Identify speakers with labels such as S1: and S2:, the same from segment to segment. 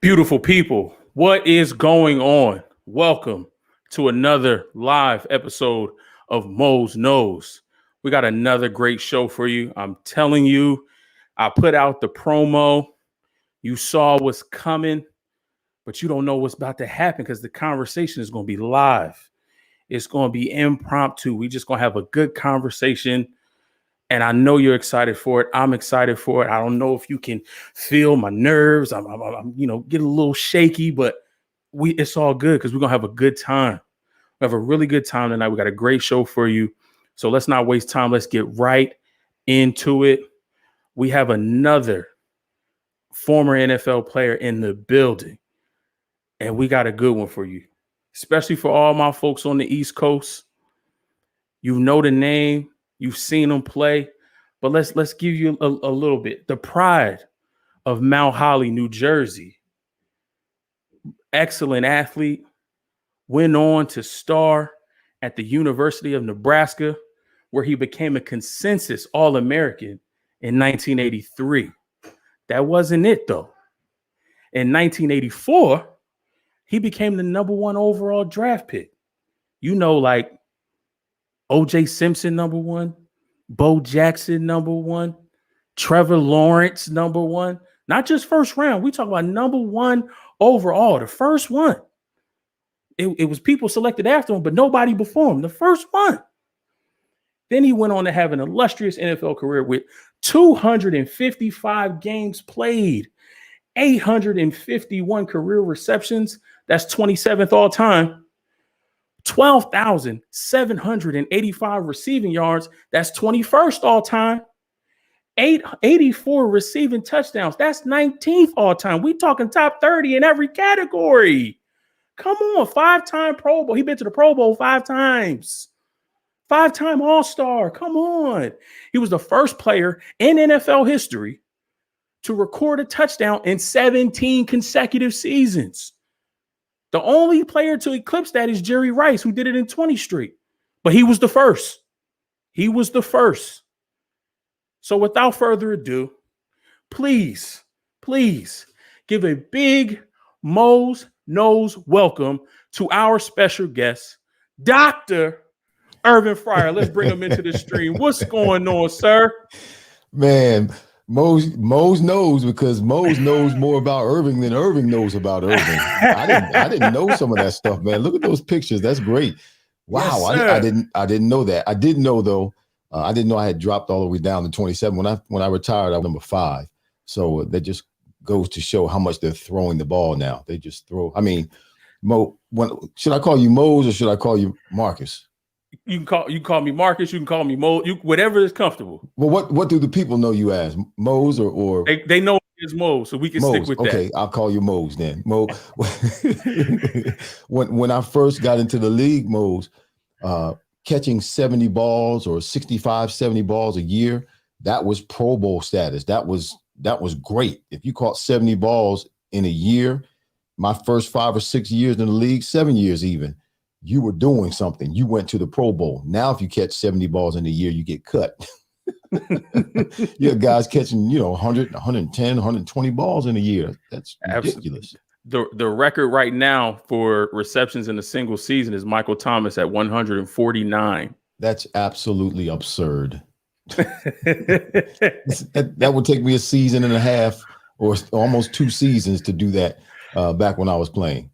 S1: Beautiful people, what is going on? Welcome to another live episode of Mose Knows. We got another great show for you. I'm telling you, I put out the promo. You saw what's coming, but you don't know what's about to happen because the conversation is going to be live. It's going to be impromptu. We just going to have a good conversation. And I know you're excited for it. I'm excited for it. I don't know if you can feel my nerves. I'm getting a little shaky, but it's all good because we're gonna have a good time. We have a really good time tonight. We got a great show for you. So let's not waste time. Let's get right into it. We have another former NFL player in the building, and we got a good one for you, especially for all my folks on the East Coast. You know the name. You've seen him play, but let's give you a little bit. The pride of Mount Holly, New Jersey. Excellent athlete. Went on to star at the University of Nebraska, where he became a consensus All-American in 1983. That wasn't it, though. In 1984, he became the #1 overall draft pick. You know, like O.J. Simpson, #1, Bo Jackson, #1, Trevor Lawrence, #1. Not just first round. We talk about #1 overall, the first one. It was people selected after him, but nobody before him. The first one. Then he went on to have an illustrious NFL career with 255 games played, 851 career receptions. That's 27th all time. 12,785 receiving yards. That's 21st all time. 884 receiving touchdowns. That's 19th all time. We talking top 30 in every category. Come on, 5-time Pro Bowl. He been to the Pro Bowl 5 times. 5-time All-Star. Come on. He was the first player in NFL history to record a touchdown in 17 consecutive seasons. The only player to eclipse that is Jerry Rice, who did it in 20 straight. But he was the first. He was the first. So without further ado, please give a big Mose Knows welcome to our special guest, Dr. Irving Fryar. Let's bring him into the stream. What's going on, sir?
S2: Man, Mose knows because Mose knows more about Irving than Irving knows about Irving. I didn't know some of that stuff, man. Look at those pictures. That's great. Wow, yes, I didn't know that. I did know though. I didn't know I had dropped all the way down to 27. When I retired, I was number 5. So that just goes to show how much they're throwing the ball now. They just throw. I mean, should I call you Mose or should I call you Marcus?
S1: You can call me Marcus. You can call me Mose. Whatever is comfortable.
S2: Well, what do the people know you as, Mose or?
S1: They know it's Mose, so we can stick with that.
S2: Okay, I'll call you Mose then. When I first got into the league, Mose, catching 70 balls or 65, 70 balls a year, that was Pro Bowl status. That was great. If you caught 70 balls in a year, my first 5 or 6 years in the league, 7 years even, you were doing something. You went to the Pro Bowl. Now, if you catch 70 balls in a year, you get cut. You have guys catching, 100, 110, 120 balls in a year. That's ridiculous.
S1: The record right now for receptions in a single season is Michael Thomas at 149.
S2: That's absolutely absurd. That would take me a season and a half or almost 2 seasons to do that back when I was playing.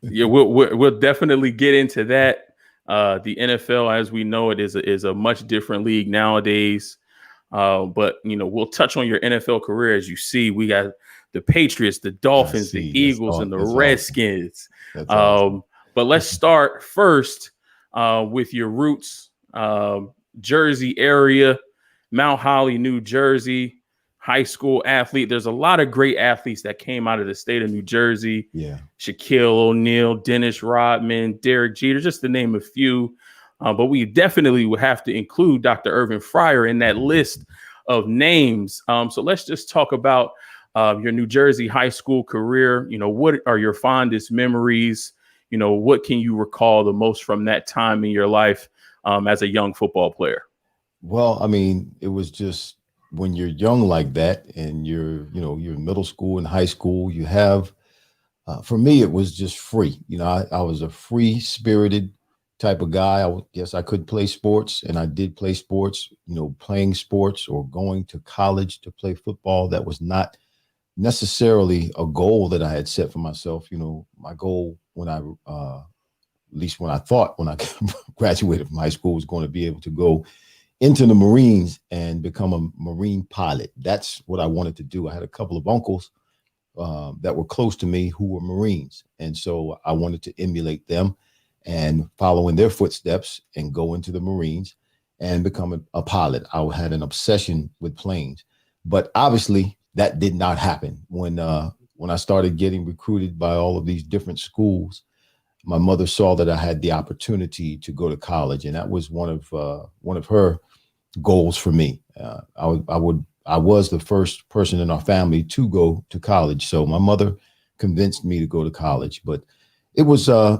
S1: Yeah, we'll definitely get into that. The NFL, as we know it, is a much different league nowadays. But we'll touch on your NFL career. As you see, we got the Patriots, the Dolphins, the Eagles, and the Redskins.
S2: Awesome. Awesome.
S1: But let's start first with your roots, Jersey area, Mount Holly, New Jersey, high school athlete. There's a lot of great athletes that came out of the state of New Jersey.
S2: Yeah.
S1: Shaquille O'Neal, Dennis Rodman, Derek Jeter, just to name a few. But we definitely would have to include Dr. Irving Fryar in that list of names. So let's just talk about your New Jersey high school career. What are your fondest memories? What can you recall the most from that time in your life as a young football player?
S2: Well, I mean, it was just when you're young like that and you're in middle school and high school, you have, for me, it was just free. I was a free spirited type of guy. Yes, I could play sports, and I did play sports. Playing sports or going to college to play football, that was not necessarily a goal that I had set for myself. My goal at least when I thought when I graduated from high school, was going to be able to go into the Marines and become a Marine pilot. That's what I wanted to do. I had a couple of uncles that were close to me who were Marines. And so I wanted to emulate them and follow in their footsteps and go into the Marines and become a pilot. I had an obsession with planes, but obviously that did not happen. When I started getting recruited by all of these different schools, my mother saw that I had the opportunity to go to college, and that was one of her goals for me. I was the first person in our family to go to college, so my mother convinced me to go to college. But it was, I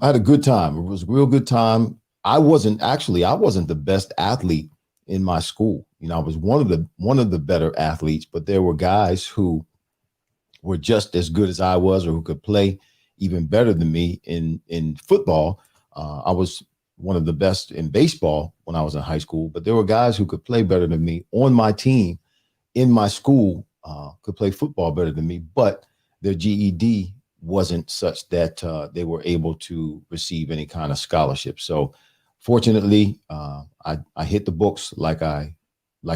S2: had a good time. It was a real good time. I wasn't the best athlete in my school. I was one of the better athletes, but there were guys who were just as good as I was, or who could play even better than me in football. I was one of the best in baseball when I was in high school, but there were guys who could play better than me on my team in my school, could play football better than me, but their GED wasn't such that they were able to receive any kind of scholarship. So fortunately, I hit the books like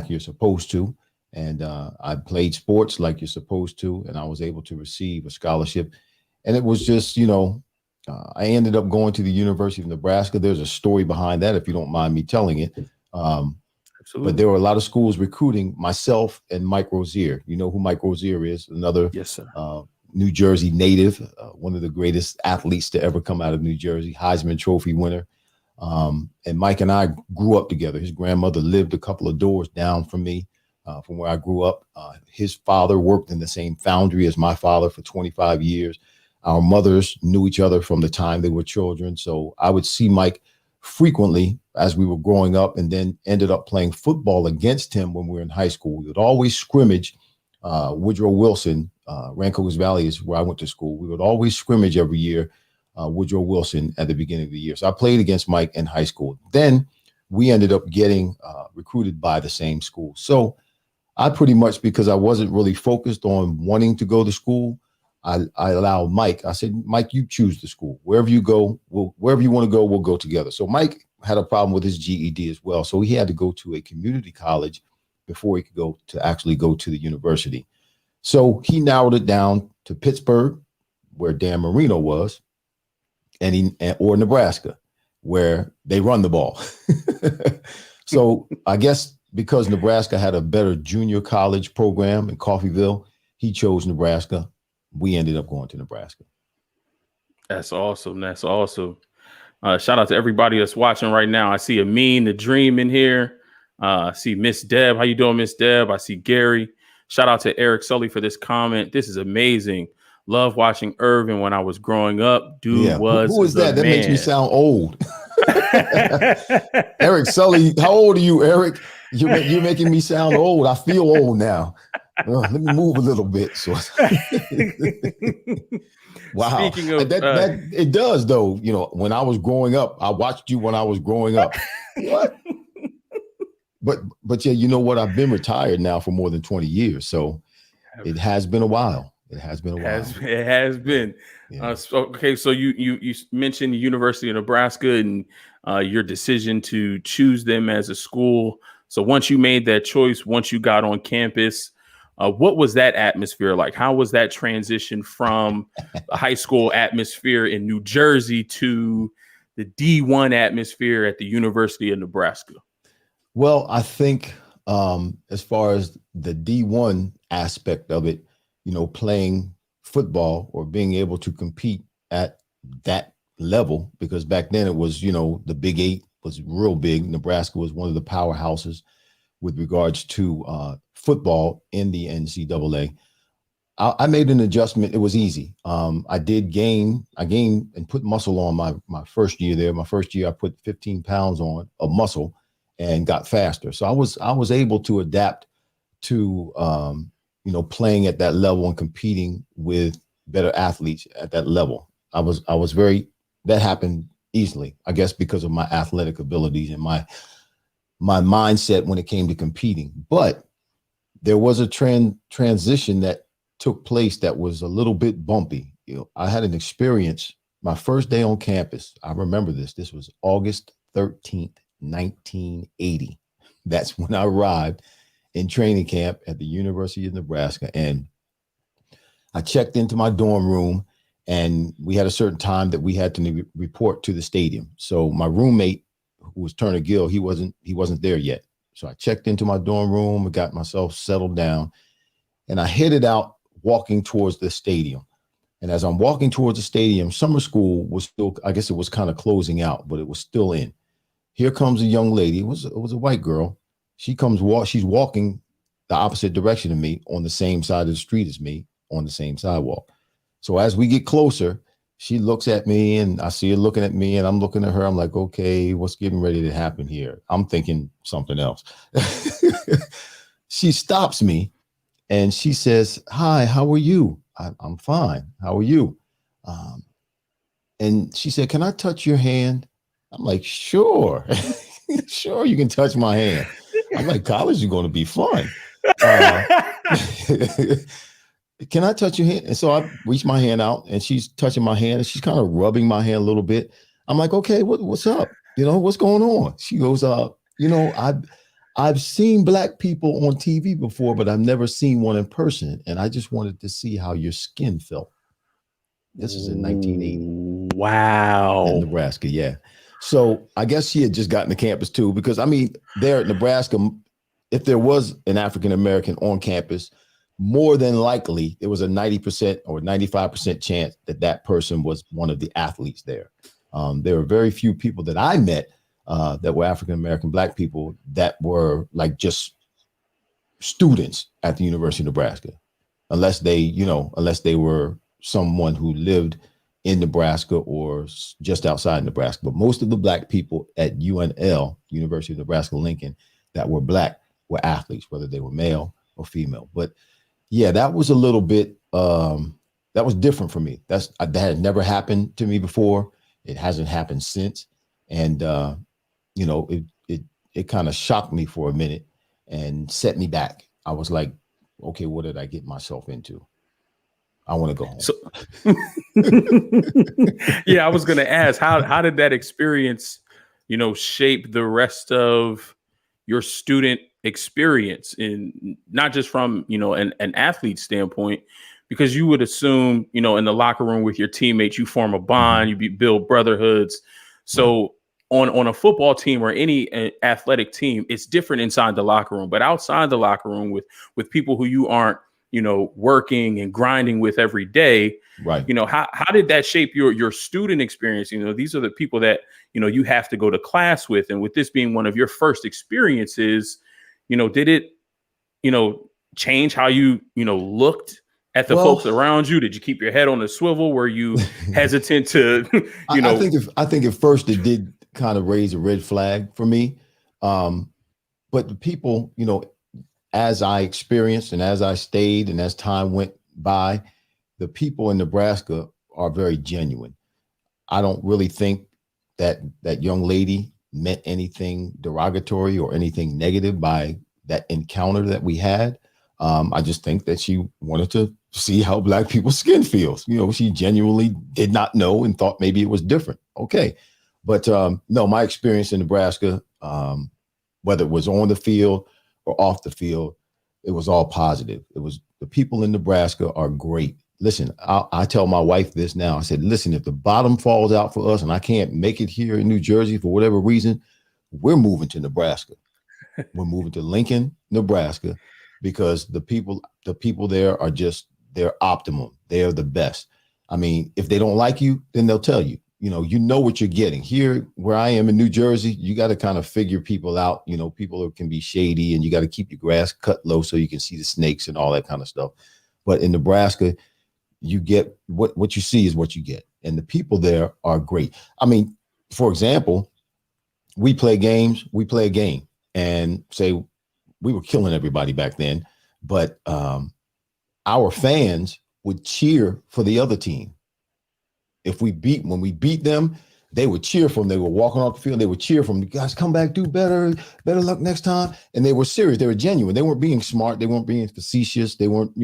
S2: you're supposed to. And I played sports like you're supposed to, and I was able to receive a scholarship. And it was just, I ended up going to the University of Nebraska. There's a story behind that, if you don't mind me telling it.
S1: Absolutely.
S2: But there were a lot of schools recruiting myself and Mike Rozier. You know who Mike Rozier is? Another
S1: Yes, sir.
S2: New Jersey native, one of the greatest athletes to ever come out of New Jersey, Heisman Trophy winner. And Mike and I grew up together. His grandmother lived a couple of doors down from me, from where I grew up. His father worked in the same foundry as my father for 25 years. Our mothers knew each other from the time they were children. So I would see Mike frequently as we were growing up, and then ended up playing football against him when we were in high school. We would always scrimmage. Woodrow Wilson, Rancocas Valley is where I went to school. We would always scrimmage every year, Woodrow Wilson at the beginning of the year. So I played against Mike in high school. Then we ended up getting recruited by the same school. So I pretty much, because I wasn't really focused on wanting to go to school, I allowed Mike. I said, Mike, you choose the school. Wherever you go, wherever you want to go, we'll go together. So Mike had a problem with his GED as well. So he had to go to a community college before he could actually go to the university. So he narrowed it down to Pittsburgh, where Dan Marino was, or Nebraska, where they run the ball. So I guess because Nebraska had a better junior college program in Coffeyville, he chose Nebraska. We ended up going to Nebraska.
S1: That's awesome. That's awesome. Shout out to everybody that's watching right now. I see Amin, the Dream in here. I see Miss Deb. How you doing, Miss Deb? I see Gary. Shout out to Eric Sully for this comment. This is amazing. Love watching Irving when I was growing up. Dude was
S2: who is that?
S1: Man.
S2: That makes me sound old. Eric Sully. How old are you, Eric? You're making me sound old. I feel old now. Let me move a little bit. So. Wow.
S1: Speaking of,
S2: that it does though. When I was growing up, I watched you when I was growing up. What? But yeah, you know what? I've been retired now for more than 20 years. So it has been a while. It has been. Yeah.
S1: Okay. So you mentioned the University of Nebraska and your decision to choose them as a school. So once you made that choice, once you got on campus, what was that atmosphere like? How was that transition from the high school atmosphere in New Jersey to the D1 atmosphere at the University of Nebraska?
S2: Well, I think as far as the D1 aspect of it, playing football or being able to compete at that level, because back then it was, the Big Eight was real big. Nebraska was one of the powerhouses with regards to football in the NCAA. I made an adjustment. It was easy. I gained and put muscle on my first year there. My first year, I put 15 pounds on of muscle and got faster. So I was able to adapt to playing at that level and competing with better athletes at that level. That happened easily, I guess, because of my athletic abilities and my mindset when it came to competing. But there was a transition that took place that was a little bit bumpy. I had an experience my first day on campus. I remember this. This was August 13th, 1980. That's when I arrived in training camp at the University of Nebraska. And I checked into my dorm room, and we had a certain time that we had to report to the stadium. So my roommate, who was Turner Gill, he wasn't there yet. So I checked into my dorm room and got myself settled down, and I headed out walking towards the stadium. And as I'm walking towards the stadium, summer school was still, I guess it was kind of closing out, but it was still in. Here comes a young lady. It was a white girl. She's walking the opposite direction of me on the same side of the street as me on the same sidewalk. So as we get closer, she looks at me, and I see her looking at me, and I'm looking at her. I'm like, okay, what's getting ready to happen here? I'm thinking something else. She stops me and she says, "Hi, how are you?" I'm fine. How are you? And she said, "Can I touch your hand?" I'm like, "Sure." Sure, you can touch my hand. I'm like, college is going to be fun. Can I touch your hand? And so I reached my hand out, and she's touching my hand, and she's kind of rubbing my hand a little bit. I'm like, okay, what's up? What's going on? She goes, I've seen Black people on TV before, but I've never seen one in person. And I just wanted to see how your skin felt. This is in 1980.
S1: Wow.
S2: In Nebraska, yeah. So I guess she had just gotten to campus too, because I mean, there at Nebraska, if there was an African-American on campus, more than likely there was a 90% or 95% chance that person was one of the athletes there. There were very few people that I met that were African-American Black people that were like just students at the University of Nebraska, unless they were someone who lived in Nebraska or just outside Nebraska. But most of the Black people at UNL, University of Nebraska-Lincoln, that were Black were athletes, whether they were male or female. But yeah, that was a little bit, that was different for me. That had never happened to me before. It hasn't happened since. And, it kind of shocked me for a minute and set me back. I was like, okay, what did I get myself into? I want to go home.
S1: So, yeah, I was going to ask, how did that experience, shape the rest of your student experience, in not just from, an athlete standpoint, because you would assume, in the locker room with your teammates, you form a bond, you build brotherhoods. So on a football team or any athletic team, it's different inside the locker room, but outside the locker room with people who you aren't, working and grinding with every day,
S2: right?
S1: How did that shape your student experience? These are the people that, you have to go to class with. And with this being one of your first experiences, did it, change how you, looked at the folks around you? Did you keep your head on the swivel? Were you hesitant to,
S2: I think at first it did kind of raise a red flag for me. But the people, as I experienced and as I stayed and as time went by, the people in Nebraska are very genuine. I don't really think that young lady meant anything derogatory or anything negative by that encounter that we had. I just think that she wanted to see how Black people's skin feels. She genuinely did not know and thought maybe it was different. Okay. But no, my experience in Nebraska, whether it was on the field or off the field, it was all positive. It was, the people in Nebraska are great. Listen, I tell my wife this now. I said, listen, if the bottom falls out for us and I can't make it here in New Jersey for whatever reason, we're moving to Nebraska. We're moving to Lincoln, Nebraska, because the people there are just, they're optimum. They are the best. I mean, if they don't like you, then they'll tell you. You know what you're getting. Here, where I am in New Jersey, you got to kind of figure people out. People can be shady, and you got to keep your grass cut low so you can see the snakes and all that kind of stuff. But in Nebraska, you get what you see is what you get. And the people there are great. I mean, for example, we play a game and say we were killing everybody back then. but our fans would cheer for the other team. When we beat them, they would cheer for them. They were walking off the field. They would cheer for them. You guys come back, do better luck next time. And they were serious. They were genuine. They weren't being smart. They weren't being facetious. They weren't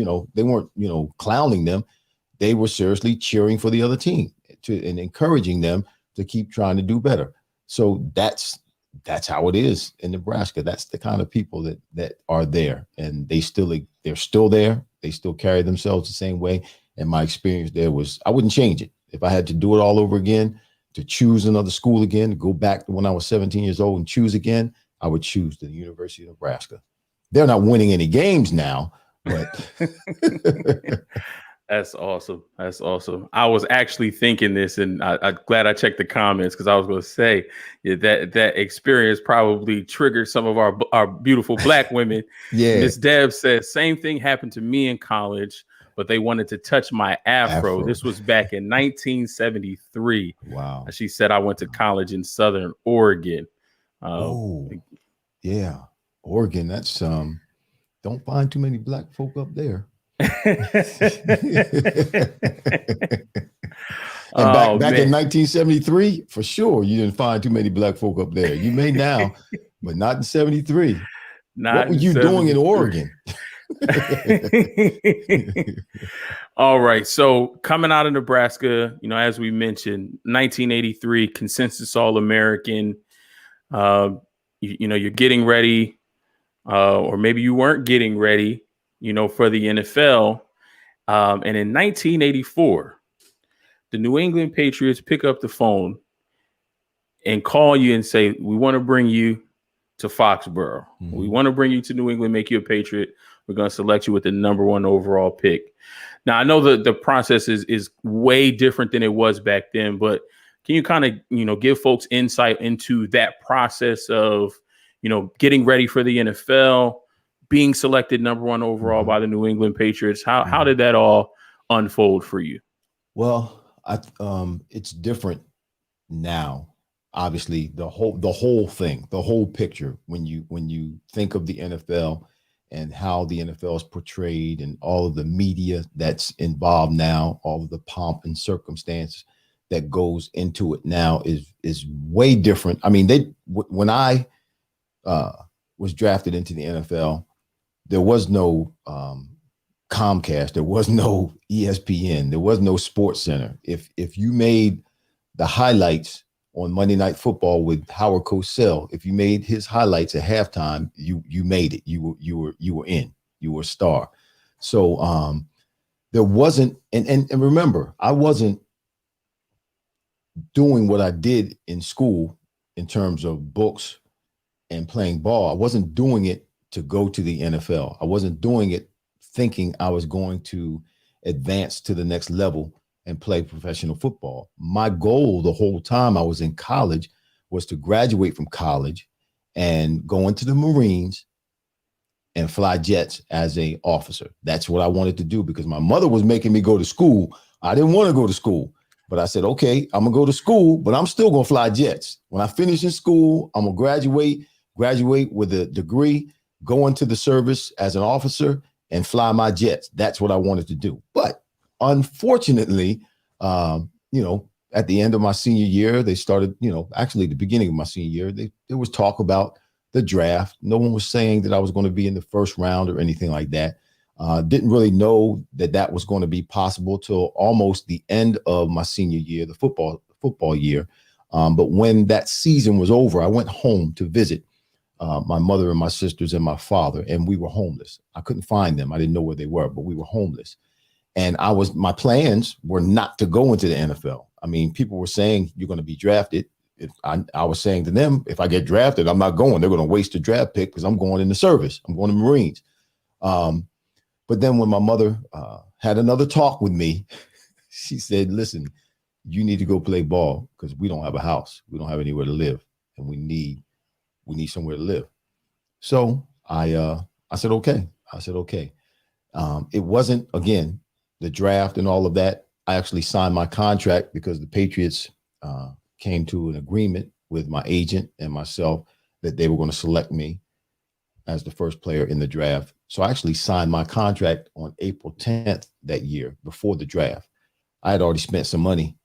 S2: clowning them. They were seriously cheering for the other team and encouraging them to keep trying to do better. So that's how it is in Nebraska. That's the kind of people that are there, and they're still there. They still carry themselves the same way. And my experience there was, I wouldn't change it. If I had to do it all over again, to choose another school again, to go back to when I was 17 years old and choose again, I would choose the University of Nebraska. They're not winning any games now, but
S1: That's awesome. That's awesome. I was actually thinking this, and I'm glad I checked the comments, because I was going to say that experience probably triggered some of our beautiful Black women.
S2: Yeah.
S1: Miss Deb says, same thing happened to me in college, but they wanted to touch my afro. This was back in 1973.
S2: Wow.
S1: She said, I went to college in Southern Oregon.
S2: Yeah. Oregon. That's don't find too many Black folk up there. And back in 1973, for sure, you didn't find too many Black folk up there. You may now, but not in 73. What were you doing in Oregon?
S1: All right. So coming out of Nebraska, as we mentioned, 1983 consensus All-American. You're getting ready, or maybe you weren't getting ready, for the NFL. And in 1984, the New England Patriots pick up the phone and call you and say, we want to bring you to Foxborough. Mm-hmm. We want to bring you to New England, make you a Patriot. We're going to select you with the number 1 overall pick. Now, I know the process is way different than it was back then, but can you kind of, give folks insight into that process of, getting ready for the NFL, being selected number 1 overall by the New England Patriots? How did that all unfold for you?
S2: Well, it's different now. Obviously, the whole thing, the whole picture, when you think of the NFL and how the NFL is portrayed and all of the media that's involved now, all of the pomp and circumstance that goes into it now is way different. I mean, when I was drafted into the NFL, there was no Comcast, there was no ESPN, there was no Sports Center. If you made the highlights on Monday Night Football with Howard Cosell, if you made his highlights at halftime, you made it. You were in. You were a star. So there wasn't, and remember, I wasn't doing what I did in school in terms of books and playing ball. I wasn't doing it to go to the NFL. I wasn't doing it thinking I was going to advance to the next level and play professional football. My goal the whole time I was in college was to graduate from college and go into the Marines and fly jets as an officer. That's what I wanted to do because my mother was making me go to school. I didn't want to go to school, but I said, okay, I'm gonna go to school, but I'm still gonna fly jets. When I finish in school, I'm gonna graduate with a degree, go into the service as an officer and fly my jets. That's what I wanted to do. But unfortunately, at the end of my senior year, they started, actually the beginning of my senior year, there was talk about the draft. No one was saying that I was going to be in the first round or anything like that. Didn't really know that was going to be possible till almost the end of my senior year, the football year. But when that season was over, I went home to visit my mother and my sisters and my father, and we were homeless. I couldn't find them. I didn't know where they were, but we were homeless. And my plans were not to go into the NFL. I mean, people were saying, you're going to be drafted. I was saying to them, if I get drafted, I'm not going. They're going to waste a draft pick because I'm going in the service. I'm going to Marines. But then when my mother had another talk with me, she said, listen, you need to go play ball because we don't have a house. We don't have anywhere to live. And we need somewhere to live. So I said, okay. It wasn't, again, the draft and all of that. I actually signed my contract because the Patriots came to an agreement with my agent and myself that they were going to select me as the first player in the draft. So I actually signed my contract on April 10th that year before the draft. I had already spent some money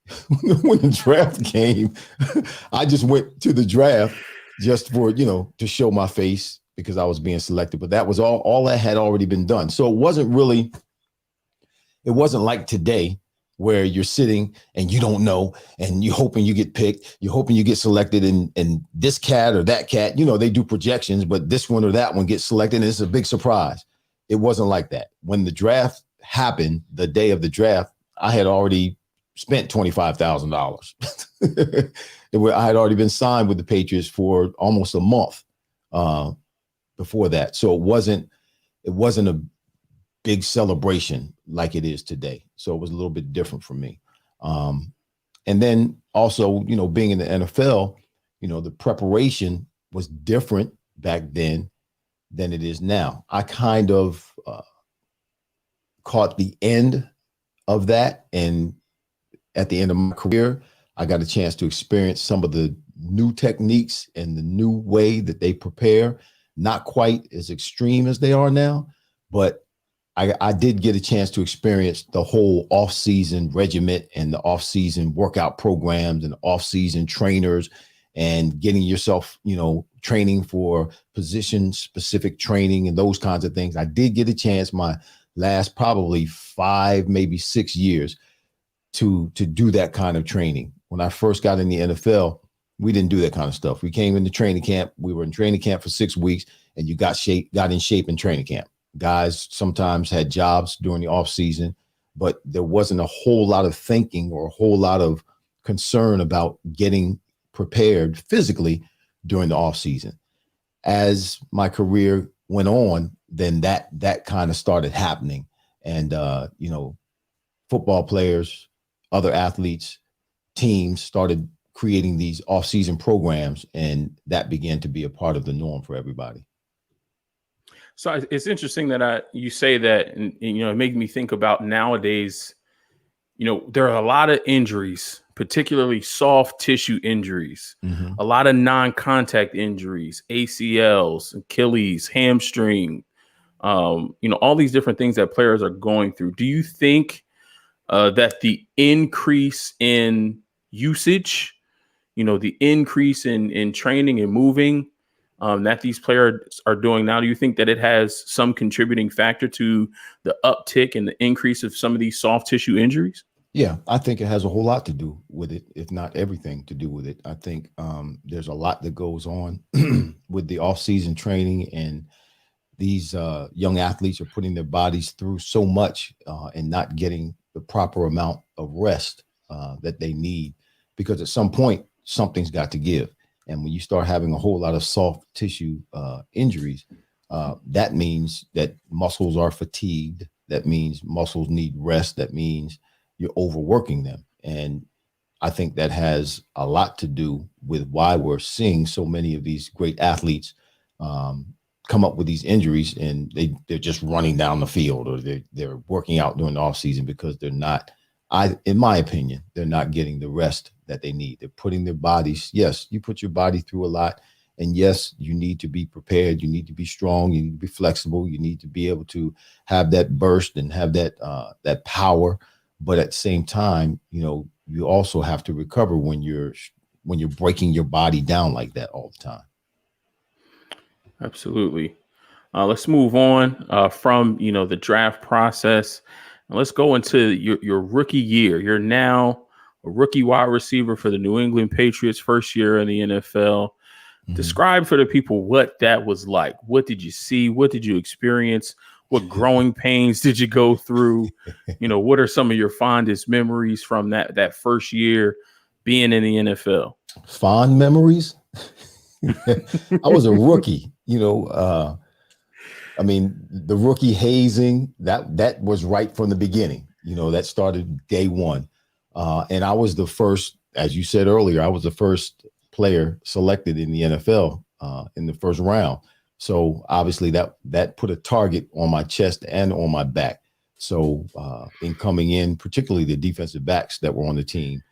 S2: when the draft came. I just went to the draft just for, to show my face because I was being selected. But that was all that had already been done. So it wasn't like today where you're sitting and you don't know and you're hoping you get picked, you're hoping you get selected and this cat or that cat, they do projections, but this one or that one gets selected and it's a big surprise. It wasn't like that. When the draft happened, the day of the draft, I had already spent $25,000. I had already been signed with the Patriots for almost a month before that. So it wasn't a big celebration like it is today. So it was a little bit different for me. And then also, being in the NFL, the preparation was different back then than it is now. I kind of caught the end of that. And at the end of my career, I got a chance to experience some of the new techniques and the new way that they prepare, not quite as extreme as they are now, but I did get a chance to experience the whole off-season regiment and the off-season workout programs and off-season trainers and getting yourself, training for position-specific training and those kinds of things. I did get a chance my last probably 5, maybe 6 years to do that kind of training. When I first got in the NFL, we didn't do that kind of stuff. We came into training camp. We were in training camp for 6 weeks, and you got in shape in training camp. Guys sometimes had jobs during the off season, but there wasn't a whole lot of thinking or a whole lot of concern about getting prepared physically during the off season. As my career went on, then that kind of started happening. And, football players, other athletes, teams started creating these off-season programs, and that began to be a part of the norm for everybody.
S1: So it's interesting that you say that, and it made me think about nowadays, there are a lot of injuries, particularly soft tissue injuries, a lot of non-contact injuries, ACLs, Achilles, hamstring, all these different things that players are going through. Do you think that the increase in usage, the increase in training and moving that these players are doing now, do you think that it has some contributing factor to the uptick and the increase of some of these soft tissue injuries?
S2: Yeah, I think it has a whole lot to do with it, if not everything to do with it. I think there's a lot that goes on with the off-season training, and these young athletes are putting their bodies through so much and not getting the proper amount of rest that they need, because at some point, something's got to give. And when you start having a whole lot of soft tissue injuries, that means that muscles are fatigued. That means muscles need rest. That means you're overworking them. And I think that has a lot to do with why we're seeing so many of these great athletes come up with these injuries, and they're just running down the field, or they're working out during the off season because they're not, in my opinion, they're not getting the rest that they need. They're putting their bodies. Yes, you put your body through a lot, and yes, you need to be prepared. You need to be strong. You need to be flexible. You need to be able to have that burst and have that power. But at the same time, you also have to recover when you're breaking your body down like that all the time.
S1: Absolutely. Let's move on from the draft process, and let's go into your rookie year. You're now a rookie wide receiver for the New England Patriots, first year in the NFL. Mm-hmm. Describe for the people what that was like. What did you see? What did you experience? What growing pains did you go through? What are some of your fondest memories from that first year being in the NFL?
S2: Fond memories? I was a rookie, the rookie hazing, that was right from the beginning. That started day one. And I was the first, as you said earlier, I was the first player selected in the NFL in the first round. So obviously that put a target on my chest and on my back. So in coming in, particularly the defensive backs that were on the team,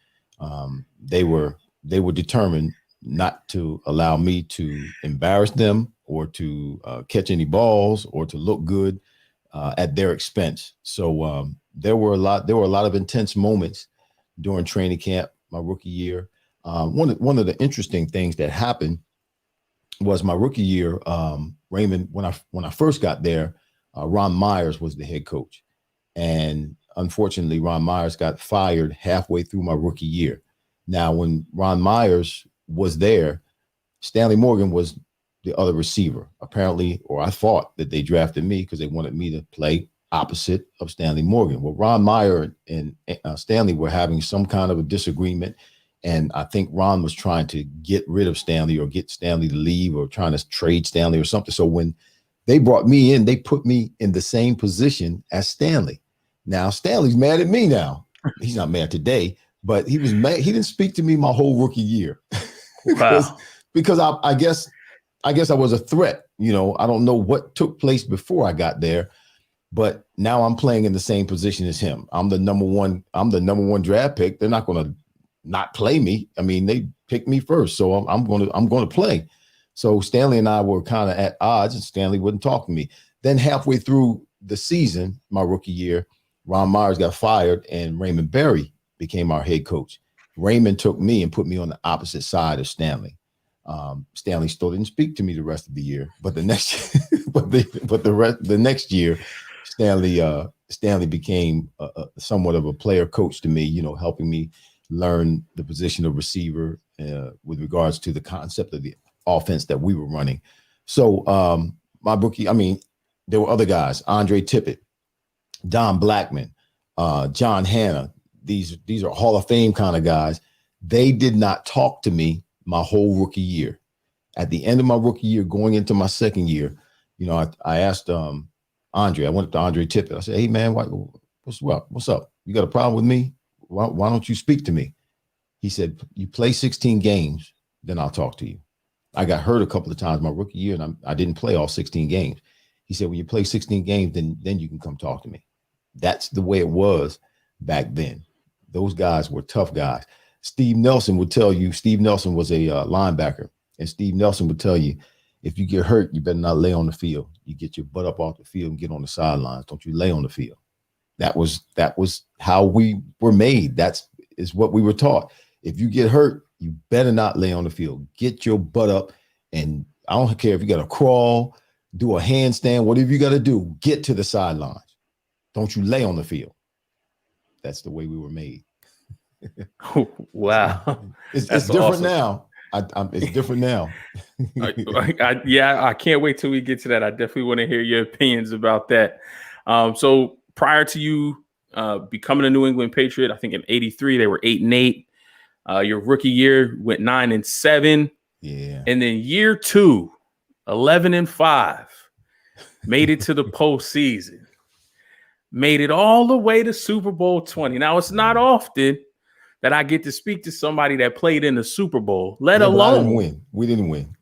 S2: they were determined not to allow me to embarrass them or to catch any balls or to look good at their expense. So there were a lot of intense moments during training camp my rookie year. One of the interesting things that happened was my rookie year. Raymond, when I first got there, Ron Myers was the head coach, and unfortunately, Ron Myers got fired halfway through my rookie year. Now, when Ron Myers was there, Stanley Morgan was the other receiver. Apparently, or I thought that they drafted me because they wanted me to play opposite of Stanley Morgan. Well, Ron Meyer and Stanley were having some kind of a disagreement, and I think Ron was trying to get rid of Stanley or get Stanley to leave or trying to trade Stanley or something. So when they brought me in, they put me in the same position as Stanley. Now, Stanley's mad at me now. He's not mad today, but he was mad. He didn't speak to me my whole rookie year.
S1: Wow.
S2: because I guess I was a threat. You know, I don't know what took place before I got there, but now I'm playing in the same position as him. I'm the number one draft pick. They're not going to not play me. I mean, they picked me first, so I'm going to play. So Stanley and I were kind of at odds, and Stanley wouldn't talk to me. Then halfway through the season, my rookie year, Ron Myers got fired, and Raymond Berry became our head coach. Raymond took me and put me on the opposite side of Stanley. Stanley still didn't speak to me the rest of the year, but the next year, Stanley became somewhat of a player coach to me. You know, helping me learn the position of receiver with regards to the concept of the offense that we were running. So my rookie, I mean, there were other guys: Andre Tippett, Don Blackman, John Hanna. These are Hall of Fame kind of guys. They did not talk to me my whole rookie year. At the end of my rookie year, going into my second year, you know, I asked Andre. I went up to Andre Tippett. I said, "Hey man, what's up? You got a problem with me? Why don't you speak to me?" He said, "You play 16 games, then I'll talk to you." I got hurt a couple of times my rookie year, and I didn't play all 16 games. He said, "When you play 16 games, then you can come talk to me." That's the way it was back then. Those guys were tough guys. Steve Nelson would tell you. Steve Nelson was a linebacker, and Steve Nelson would tell you, if you get hurt, you better not lay on the field. You get your butt up off the field and get on the sidelines. Don't you lay on the field. That was how we were made. Is what we were taught. If you get hurt, you better not lay on the field. Get your butt up, and I don't care if you got to crawl, do a handstand, whatever you got to do, get to the sidelines. Don't you lay on the field. That's the way we were made.
S1: Wow.
S2: It's different
S1: awesome.
S2: now. It's different now.
S1: I can't wait till we get to that. I definitely want to hear your opinions about that. So prior to you becoming a New England Patriot, I think in '83 they were 8-8. Your rookie year went 9-7.
S2: Yeah.
S1: And then year 2, 11-5. Made it to the postseason. Made it all the way to Super Bowl 20. Now, it's not often that I get to speak to somebody that played in the Super Bowl, let alone
S2: win. We didn't win.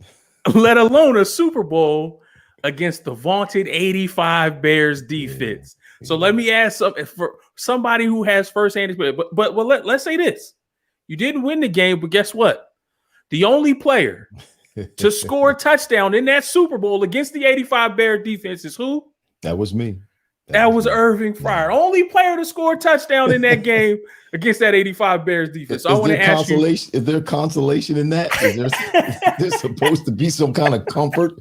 S1: Let alone a Super Bowl against the vaunted 85 Bears defense. Yeah. So let me ask something for somebody who has firsthand experience. But let's say this. You didn't win the game, but guess what? The only player to score a touchdown in that Super Bowl against the 85 Bear defense is who?
S2: That was me.
S1: That was Irving Fryar. Only player to score a touchdown in that game against that 85 Bears defense. So I want to ask you. Is
S2: there consolation in that? Is there's supposed to be some kind of comfort?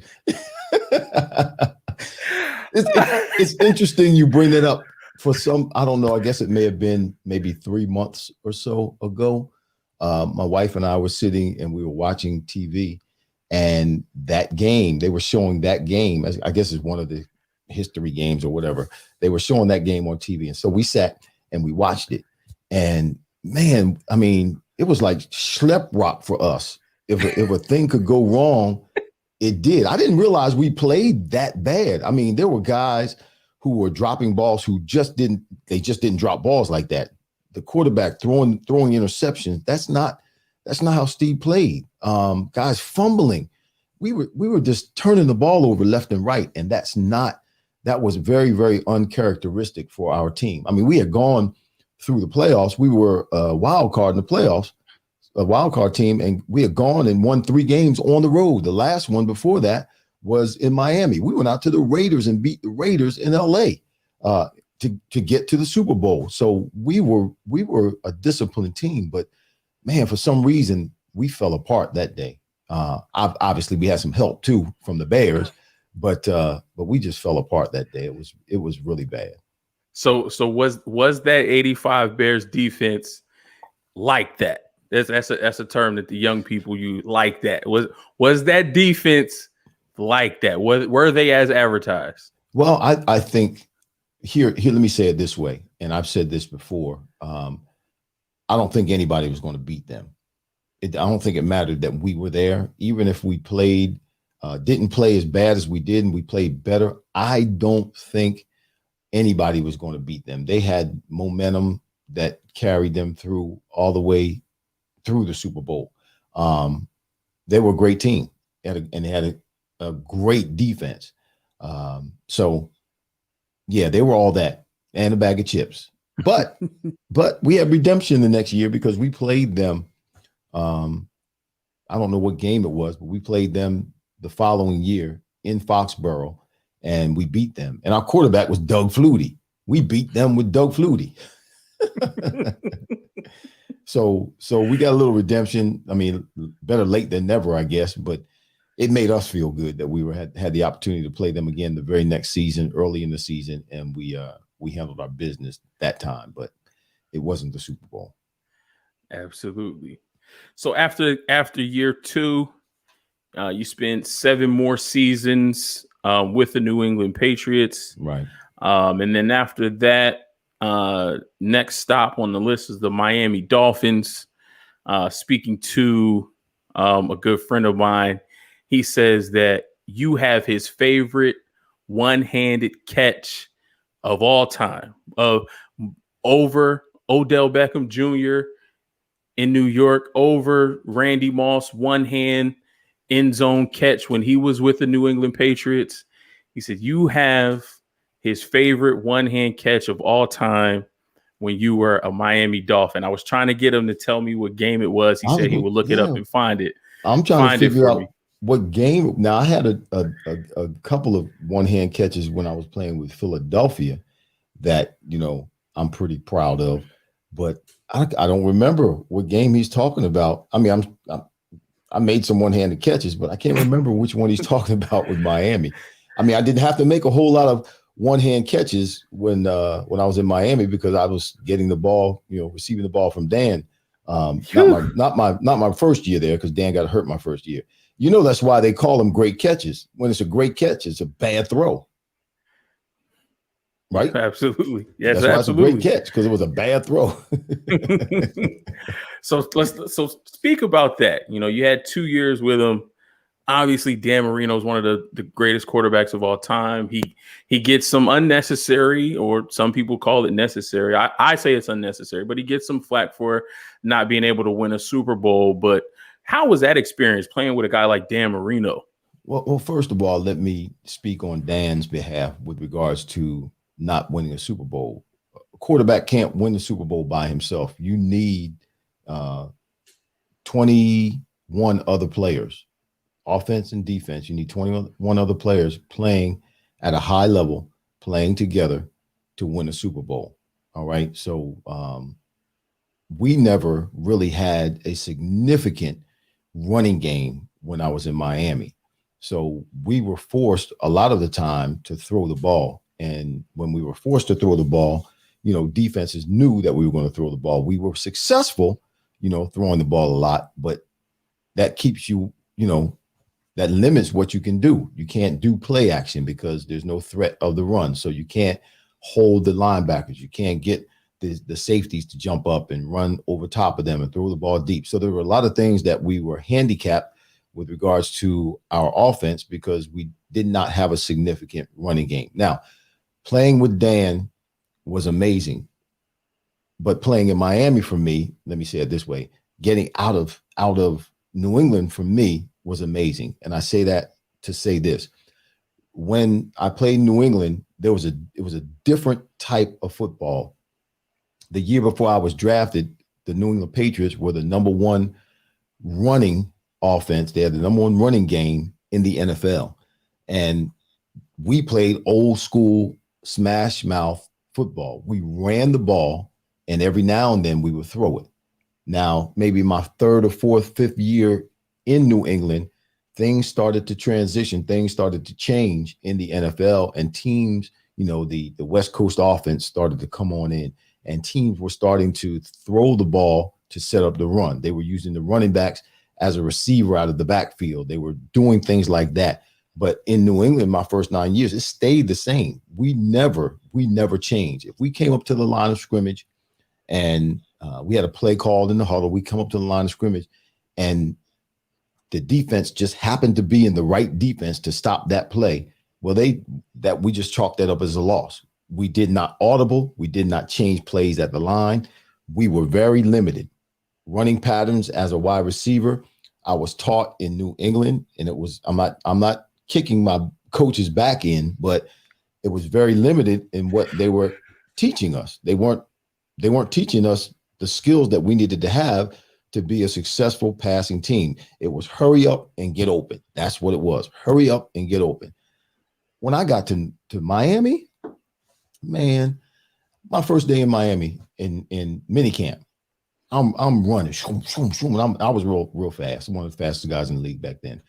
S2: It's interesting you bring that up. For some, I don't know, I guess it may have been maybe 3 months or so ago. My wife and I were sitting and we were watching TV, and that game, they were showing that game, I guess it's one of the history games or whatever. They were showing that game on TV. And so we sat and we watched it. And man, I mean, it was like schlep rock for us. If a thing could go wrong, it did. I didn't realize we played that bad. I mean, there were guys who were dropping balls who just didn't drop balls like that. The quarterback throwing interceptions. That's not how Steve played. Guys fumbling. We were just turning the ball over left and right. And that was very, very uncharacteristic for our team. I mean, we had gone through the playoffs. We were a wild card in the playoffs, a wild card team, and we had gone and won 3 games on the road. The last one before that was in Miami. We went out to the Raiders and beat the Raiders in LA to get to the Super Bowl. So we were a disciplined team, but man, for some reason we fell apart that day. Obviously we had some help too from the Bears, but we just fell apart that day. It was really bad.
S1: So was that 85 Bears defense like that? That's a term that the young people use, like that. Was that defense like that? Were they as advertised?
S2: Well, I think here let me say it this way, and I've said this before. I don't think anybody was going to beat them. I don't think it mattered that we were there, even if we didn't play as bad as we did, and we played better. I don't think anybody was going to beat them. They had momentum that carried them through all the way through the Super Bowl. They were a great team and they had a great defense. So yeah, they were all that and a bag of chips. But we had redemption the next year because we played them. I don't know what game it was, but we played them the following year in Foxborough and we beat them. And our quarterback was Doug Flutie. We beat them with Doug Flutie. So we got a little redemption. I mean, better late than never, I guess, but it made us feel good that we had the opportunity to play them again the very next season, early in the season, and we handled our business that time, but it wasn't the Super Bowl.
S1: Absolutely. So after year 2, you spent 7 more seasons with the New England Patriots.
S2: Right.
S1: And then after that, next stop on the list is the Miami Dolphins. Speaking to a good friend of mine, he says that you have his favorite one-handed catch of all time, over Odell Beckham Jr. in New York, over Randy Moss, one-hand end zone catch when he was with the New England Patriots. He said you have his favorite one-hand catch of all time when you were a Miami Dolphin. I was trying to get him to tell me what game it was. He said he would look it up and find it.
S2: I'm trying to figure out what game. Now, I had a couple of one-hand catches when I was playing with Philadelphia that, I'm pretty proud of, but I don't remember what game he's talking about. I mean, I made some one-handed catches, but I can't remember which one he's talking about with Miami. I mean, I didn't have to make a whole lot of one-hand catches when I was in Miami because I was getting the ball, receiving the ball from Dan. Not my first year there because Dan got hurt my first year. That's why they call them great catches. When it's a great catch, it's a bad throw. Right?
S1: Absolutely. Yes,
S2: that's why absolutely. It's a great catch because it was a bad throw.
S1: So speak about that. You had 2 years with him. Obviously, Dan Marino is one of the greatest quarterbacks of all time. He gets some unnecessary, or some people call it necessary. I say it's unnecessary, but he gets some flack for not being able to win a Super Bowl. But how was that experience playing with a guy like Dan Marino?
S2: Well, first of all, let me speak on Dan's behalf with regards to not winning a Super Bowl. A quarterback can't win the Super Bowl by himself. You need 21 other players, offense and defense. You need 21 other players playing at a high level, playing together to win a Super Bowl. All right. So we never really had a significant running game when I was in Miami. So we were forced a lot of the time to throw the ball. And when we were forced to throw the ball, defenses knew that we were going to throw the ball. We were successful, throwing the ball a lot, but that keeps you, that limits what you can do. You can't do play action because there's no threat of the run. So you can't hold the linebackers. You can't get the safeties to jump up and run over top of them and throw the ball deep. So there were a lot of things that we were handicapped with regards to our offense because we did not have a significant running game. Now, playing with Dan was amazing, but playing in Miami for me, let me say it this way, getting out of New England for me was amazing. And I say that to say this. When I played New England, it was a different type of football. The year before I was drafted, the New England Patriots were the number one running offense. They had the number one running game in the NFL. And we played old school smash mouth football. We ran the ball, and every now and then we would throw it. Now, maybe my third or fourth, fifth year in New England, things started to transition. Things started to change in the NFL, and teams, the West Coast offense started to come on in, and teams were starting to throw the ball to set up the run. They were using the running backs as a receiver out of the backfield. They were doing things like that. But in New England, my first 9 years, it stayed the same. We never changed. If we came up to the line of scrimmage and we had a play called in the huddle, we come up to the line of scrimmage and the defense just happened to be in the right defense to stop that play. Well, we just chalked that up as a loss. We did not audible. We did not change plays at the line. We were very limited. Running patterns as a wide receiver, I was taught in New England, and I'm not kicking my coaches back in, but it was very limited in what they were teaching us. They weren't teaching us the skills that we needed to have to be a successful passing team. It was hurry up and get open. That's what it was. Hurry up and get open. When I got to Miami, man, my first day in Miami in minicamp, I'm running. Shoom, shoom, shoom, and I was real fast. I'm one of the fastest guys in the league back then.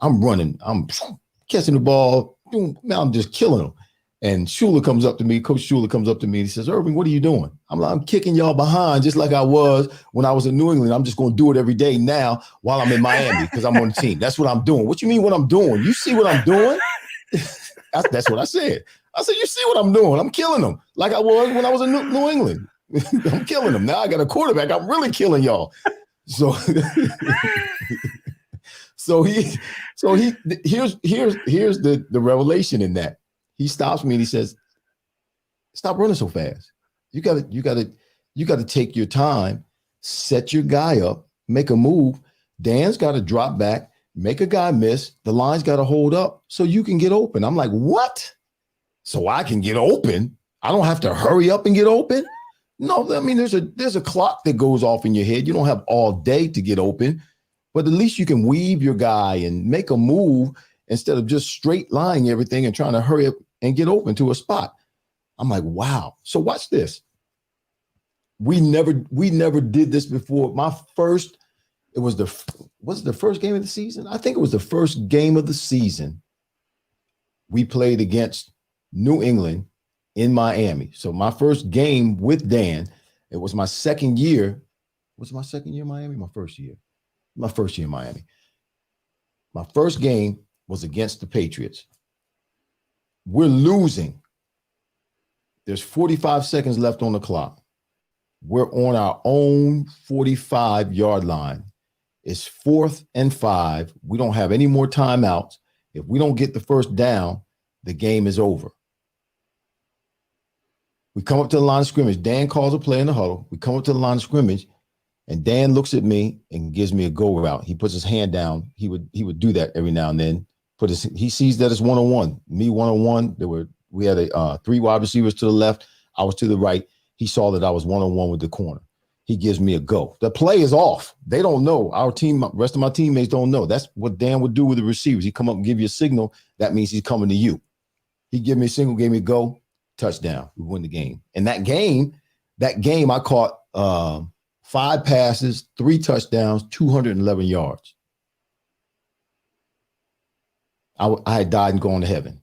S2: I'm running. I'm catching the ball. Man, I'm just killing them. And Shula comes up to me. Coach Shula comes up to me and he says, "Irving, what are you doing?" I'm kicking y'all behind just like I was when I was in New England. I'm just going to do it every day now while I'm in Miami because I'm on the team. That's what I'm doing. What you mean what I'm doing? You see what I'm doing? That's what I said. I said, you see what I'm doing? I'm killing them like I was when I was in New England. I'm killing them. Now I got a quarterback. I'm really killing y'all. So, here's the revelation in that. He stops me and he says, "Stop running so fast. You gotta take your time, set your guy up, make a move. Dan's got to drop back, make a guy miss. The line's got to hold up so you can get open." I'm like, what? So I can get open? I don't have to hurry up and get open? No, I mean, there's a clock that goes off in your head. You don't have all day to get open, but at least you can weave your guy and make a move instead of just straight lining everything and trying to hurry up and get open to a spot. I'm like, wow. So watch this. We never did this before. Was it the first game of the season? I think it was the first game of the season. We played against New England in Miami. So my first game with Dan, it was my second year. Was it my second year in Miami? My first year in Miami. My first game was against the Patriots. We're losing. There's 45 seconds left on the clock. We're on our own 45-yard line. It's 4th and 5. We don't have any more timeouts. If we don't get the first down, the game is over. We come up to the line of scrimmage. Dan calls a play in the huddle. We come up to the line of scrimmage, and Dan looks at me and gives me a go route. He puts his hand down. He would do that every now and then. He sees that it's one-on-one. Me one-on-one. We had 3 wide receivers to the left. I was to the right. He saw that I was one-on-one with the corner. He gives me a go. The play is off. They don't know. Rest of my teammates don't know. That's what Dan would do with the receivers. He'd come up and give you a signal. That means he's coming to you. He gave me a signal, gave me a go, touchdown. We win the game. And that game I caught 5 passes, 3 touchdowns, 211 yards. I had died and gone to heaven.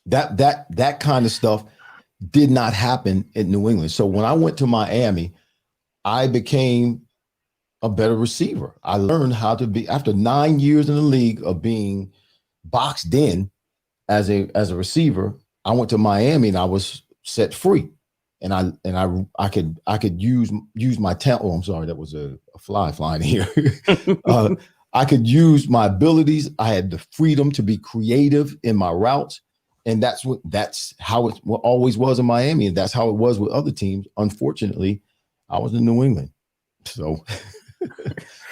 S2: That kind of stuff did not happen in New England. So when I went to Miami, I became a better receiver. I learned how to be, after 9 years in the league of being boxed in as a receiver, I went to Miami and I was set free. And I could use my talent. Oh, I'm sorry, that was a fly flying here. I could use my abilities. I had the freedom to be creative in my routes. And that's how it always was in Miami. And that's how it was with other teams. Unfortunately, I was in New England. So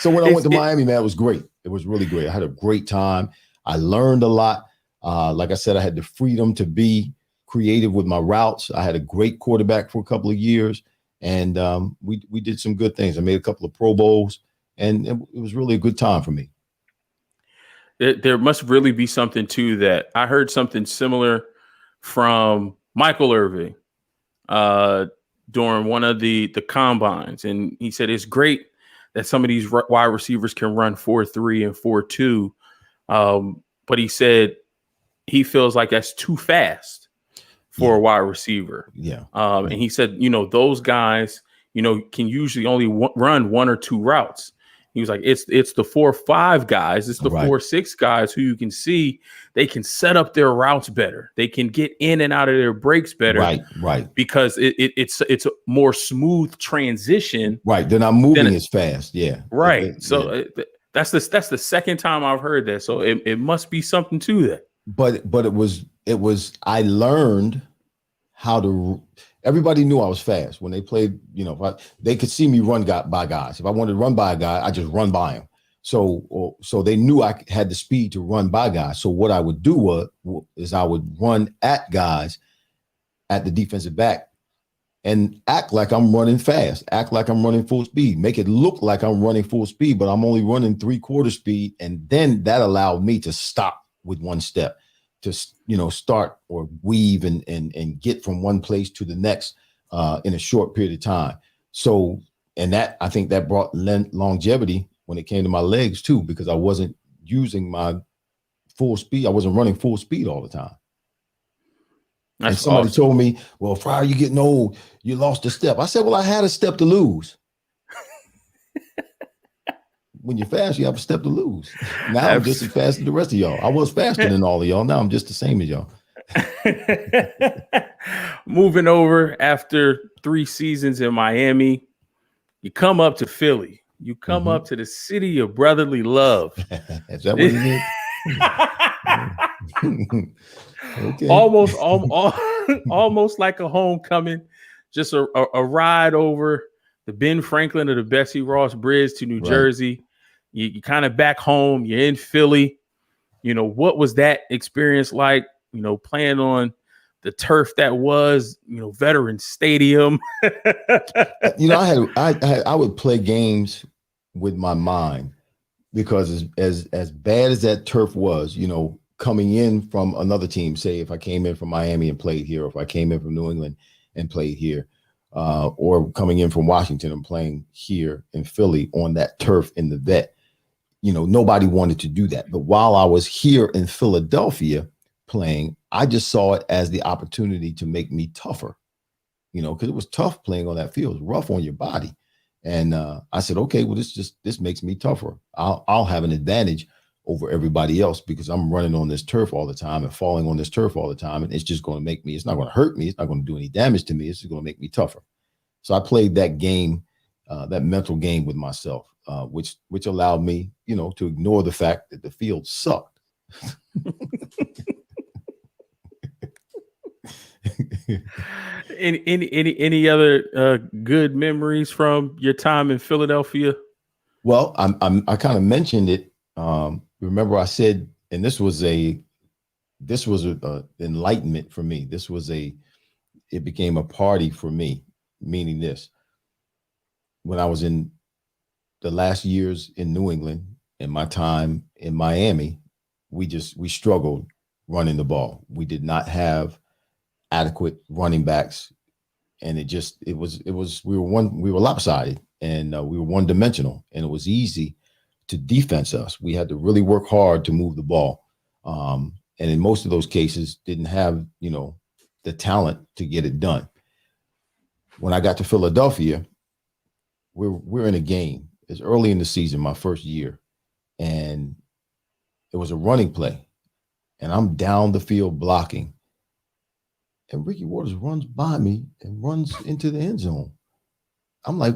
S2: when I went to Miami, man, it was great. It was really great. I had a great time. I learned a lot. Like I said, I had the freedom to be creative with my routes. I had a great quarterback for a couple of years. And we did some good things. I made a couple of Pro Bowls. And it was really a good time for me.
S1: there must really be something to that. I heard something similar from Michael Irving during one of the combines, and he said it's great that some of these wide receivers can run 4.3 and 4.2, but he said he feels like that's too fast for a wide receiver.
S2: Yeah.
S1: And he said, those guys, can usually only run one or two routes. He was like, it's the 4.5 guys, it's the 4.6 guys who you can see they can set up their routes better. They can get in and out of their breaks better.
S2: Right.
S1: Because it's a more smooth transition.
S2: Right. They're not moving as fast. Yeah.
S1: Right. That's the second time I've heard that. So it must be something to that.
S2: But it was I learned how to. Everybody knew I was fast when they played. They could see me run by guys. If I wanted to run by a guy, I just run by him. So they knew I had the speed to run by guys. So what I would do is I would run at guys at the defensive back and act like I'm running fast, act like I'm running full speed, make it look like I'm running full speed, but I'm only running 3/4 speed. And then that allowed me to stop with one step, to start or weave and get from one place to the next in a short period of time. So, and that, I think that brought longevity when it came to my legs too, because I wasn't using my full speed. I wasn't running full speed all the time. That's and somebody awesome. Told me, well, Fryar, you're getting old. You lost a step. I said, well, I had a step to lose. When you're fast, you have a step to lose. Now I'm just as fast as the rest of y'all. I was faster than all of y'all. Now I'm just the same as y'all.
S1: Moving over after 3 seasons in Miami, you come up to Philly. You come up to the city of brotherly love.
S2: Is that what it is? Okay.
S1: Almost like a homecoming. Just a ride over the Ben Franklin or the Betsy Ross Bridge to New Jersey. You kind of back home. You're in Philly. What was that experience like? Playing on the turf that was, Veterans Stadium.
S2: I would play games with my mind, because as bad as that turf was, coming in from another team, say if I came in from Miami and played here, or if I came in from New England and played here, or coming in from Washington and playing here in Philly on that turf in the vet, nobody wanted to do that. But while I was here in Philadelphia playing, I just saw it as the opportunity to make me tougher, because it was tough playing on that field. It was rough on your body. And I said, okay, well, this makes me tougher. I'll have an advantage over everybody else because I'm running on this turf all the time and falling on this turf all the time. And it's just going to make me, it's not going to hurt me. It's not going to do any damage to me. It's just going to make me tougher. So I played that game, that mental game with myself, which allowed me, to ignore the fact that the field sucked.
S1: Any other good memories from your time in Philadelphia?
S2: Well, I kind of mentioned it. Remember I said, and this was a enlightenment for me. It became a party for me, meaning this. When I was in the last years in New England and my time in Miami, we struggled running the ball. We did not have adequate running backs, and we were lopsided, and we were one-dimensional, and it was easy to defense us. We had to really work hard to move the ball, and in most of those cases didn't have the talent to get it done. When I got to Philadelphia, we're in a game. It's early in the season, my first year, and it was a running play, and I'm down the field blocking, and Ricky Waters runs by me and runs into the end zone. I'm like,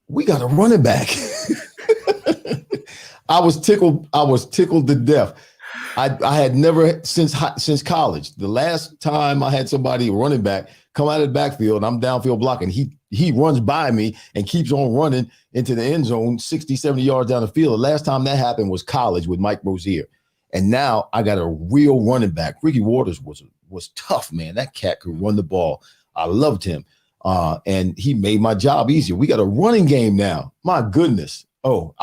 S2: we got a running back. I was tickled to death. I had never since college. The last time I had somebody running back come out of the backfield and I'm downfield blocking, he runs by me and keeps on running into the end zone 60, 70 yards down the field. The last time that happened was college with Mike Rozier. And now I got a real running back. Ricky Waters was tough, man. That cat could run the ball. I loved him. And he made my job easier. We got a running game now. My goodness. Oh,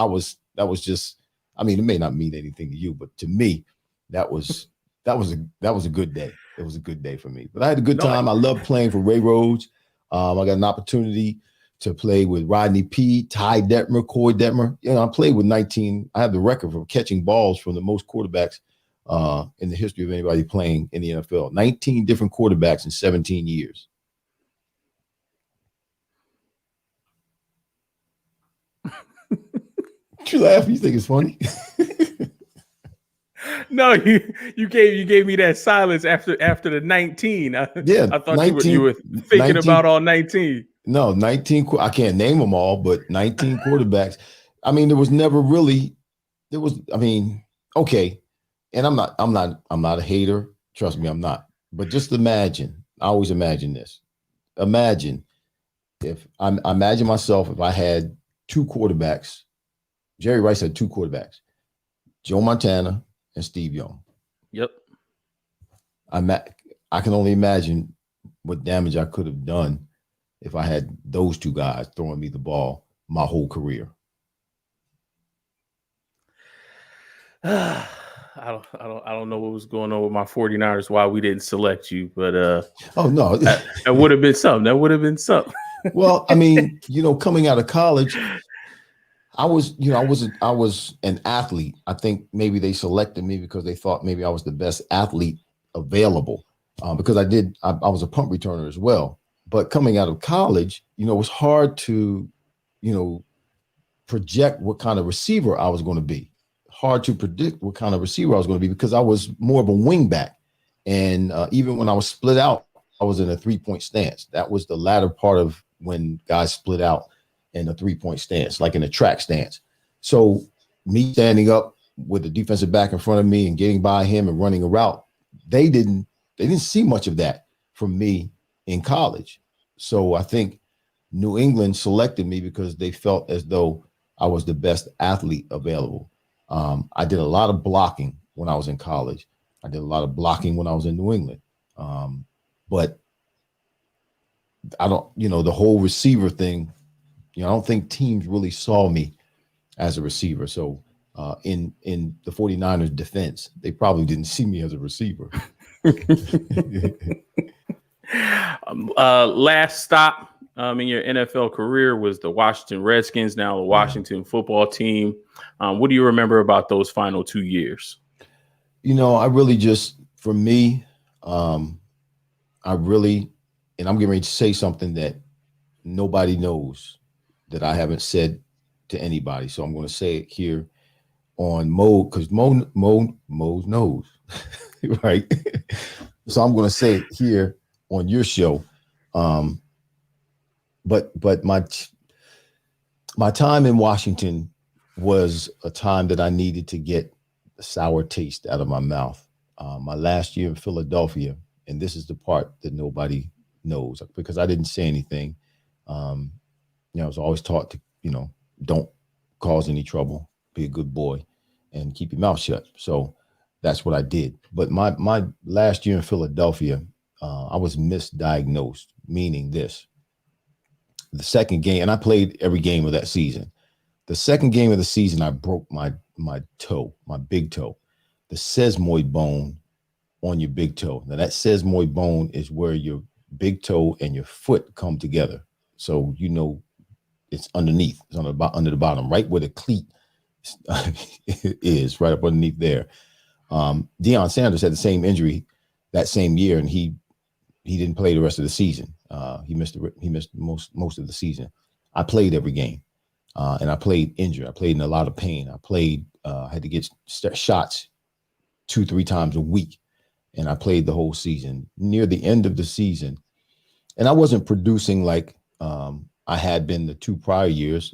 S2: that was just I mean, it may not mean anything to you, but to me, that was a good day. It was a good day for me. But I had a good time. I love playing for Ray Rhodes. I got an opportunity to play with Rodney Peete, Ty Detmer, Corey Detmer. You know, I played with 19. I have the record for catching balls from the most quarterbacks in the history of anybody playing in the NFL. 19 different quarterbacks in 17 years. You laugh? You think it's funny?
S1: No, you gave me that silence after the 19. I thought 19, you were thinking 19, about all 19.
S2: No, 19. I can't name them all, but 19 quarterbacks. I mean, there was never really. There was. I mean, okay, and I'm not a hater. Trust me, I'm not. But just imagine. I always imagine this. Imagine if I imagine myself if I had two quarterbacks. Jerry Rice had two quarterbacks, Joe Montana and Steve Young.
S1: Yep.
S2: I can only imagine what damage I could have done if I had those two guys throwing me the ball my whole career.
S1: I don't know what was going on with my 49ers, why we didn't select you, but
S2: oh no,
S1: that would have been something. That would have been something.
S2: Well, I mean, coming out of college, I was an athlete. I think maybe they selected me because they thought maybe I was the best athlete available because I was a punt returner as well. But coming out of college, it was hard to, project what kind of receiver I was going to be. Hard to predict what kind of receiver I was going to be because I was more of a wingback. And even when I was split out, I was in a 3-point stance. That was the latter part of when guys split out in a 3-point stance, like in a track stance. So me standing up with the defensive back in front of me and getting by him and running a route, they didn't see much of that from me in college. So I think New England selected me because they felt as though I was the best athlete available. I did a lot of blocking when I was in college. I did a lot of blocking when I was in New England. But I don't, the whole receiver thing, I don't think teams really saw me as a receiver. So in the 49ers defense, they probably didn't see me as a receiver.
S1: Last stop in your NFL career was the Washington Redskins, now the Washington football team. What do you remember about those final 2 years?
S2: I really just, for me, and I'm getting ready to say something that nobody knows that I haven't said to anybody. So I'm going to say it here on Mo, because Mo knows, right? So I'm going to say it here on your show. But my time in Washington was a time that I needed to get the sour taste out of my mouth. My last year in Philadelphia, and this is the part that nobody knows because I didn't say anything. I was always taught to, don't cause any trouble, be a good boy, and keep your mouth shut. So that's what I did. But my last year in Philadelphia, I was misdiagnosed, meaning this. The second game, and I played every game of that season. The second game of the season, I broke my toe, my big toe, the sesamoid bone on your big toe. Now that sesamoid bone is where your big toe and your foot come together. So, it's underneath, it's under the bottom, right where the cleat is, right up underneath there. Deion Sanders had the same injury that same year, and he didn't play the rest of the season. He missed most of the season. I played every game, and I played injured. I played in a lot of pain. I had to get shots 2-3 times a week, and I played the whole season. Near the end of the season, and I wasn't producing like I had been the 2 prior years.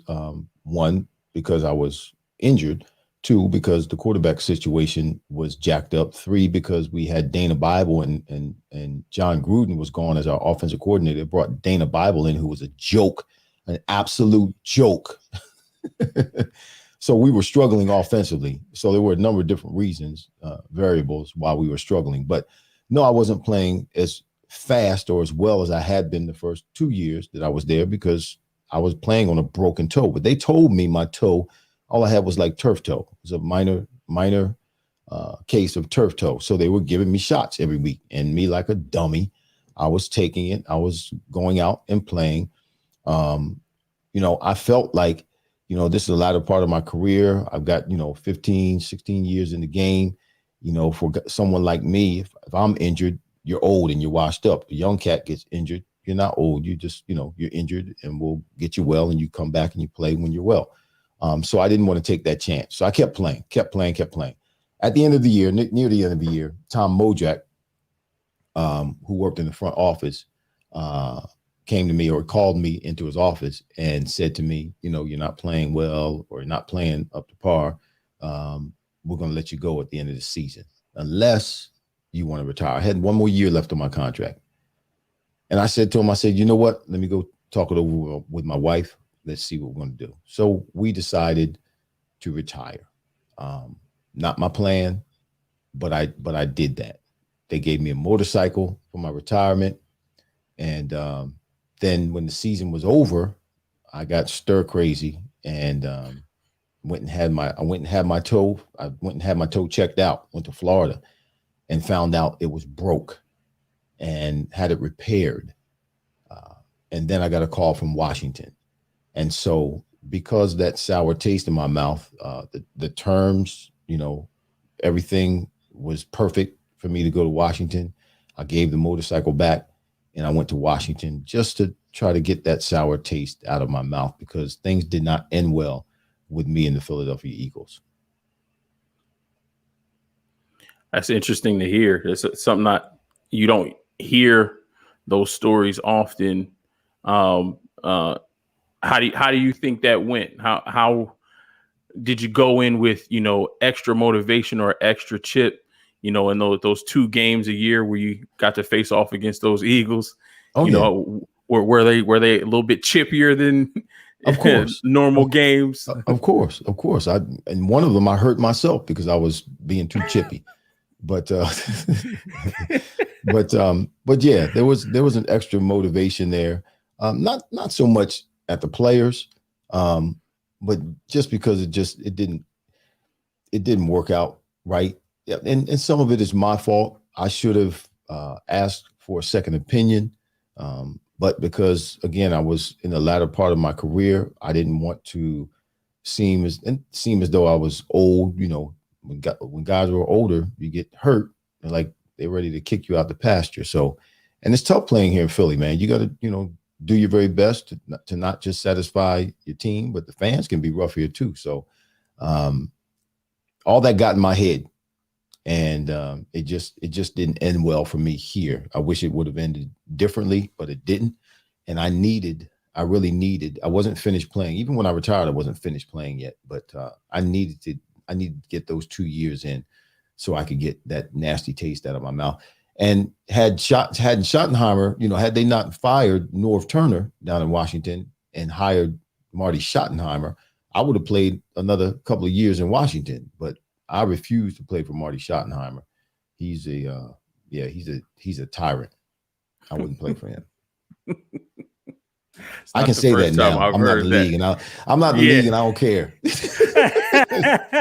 S2: One, because I was injured. 2, because the quarterback situation was jacked up. 3, because we had Dana Bible and John Gruden was gone as our offensive coordinator. It brought Dana Bible in, who was a joke, an absolute joke. So we were struggling offensively. So there were a number of different reasons, variables why we were struggling. But no, I wasn't playing as fast or as well as I had been the first 2 years that I was there because I was playing on a broken toe. But they told me my toe all I had was like turf toe. It was a minor case of turf toe. So they were giving me shots every week, and me, like a dummy, I was taking it. I was going out and playing. I felt like, this is the latter part of my career. I've got, 15, 16 years in the game. For someone like me, if I'm injured, you're old and you're washed up. A young cat gets injured, you're not old. You just, you're injured, and we'll get you well, and you come back and you play when you're well. So I didn't want to take that chance. So I kept playing. At the end of the year, near the end of the year, Tom Mojack, who worked in the front office, came to me or called me into his office and said to me, you're not playing well, or you're not playing up to par. We're going to let you go at the end of the season unless you want to retire. I had one more year left on my contract. And I said to him, you know what? Let me go talk it over with my wife. Let's see what we're going to do. So we decided to retire. Not my plan, but I did that. They gave me a motorcycle for my retirement. And then when the season was over, I got stir crazy and went and had my toe checked out, went to Florida and found out it was broke and had it repaired. And then I got a call from Washington. And so because that sour taste in my mouth, the terms, everything was perfect for me to go to Washington. I gave the motorcycle back and I went to Washington just to try to get that sour taste out of my mouth, because things did not end well with me and the Philadelphia Eagles.
S1: That's interesting to hear. It's something you don't hear those stories often. How do you think that went? How did you go in with, extra motivation or extra chip, in those 2 games a year where you got to face off against those Eagles? Were they a little bit chippier than
S2: of course
S1: normal games?
S2: Of course. And one of them I hurt myself because I was being too chippy. But yeah, there was an extra motivation there. Not so much at the players, but just because it didn't work out right. Yeah, and some of it is my fault. I should have asked for a second opinion, but because again I was in the latter part of my career, I didn't want to seem as though I was old. When guys are older, you get hurt and like they're ready to kick you out the pasture. So, and it's tough playing here in Philly, man. You got to, do your very best to not just satisfy your team, but the fans can be rough here too. So, all that got in my head, and it just didn't end well for me here. I wish it would have ended differently, but it didn't. And I really needed. I wasn't finished playing. Even when I retired, I wasn't finished playing yet. But I needed to get those 2 years in so I could get that nasty taste out of my mouth. And had Schottenheimer, had they not fired Norv Turner down in Washington and hired Marty Schottenheimer, I would have played another couple of years in Washington. But I refused to play for Marty Schottenheimer. He's a tyrant. I wouldn't play for him. I can say that now. I'm not the league, and I'm not the league, and I don't care.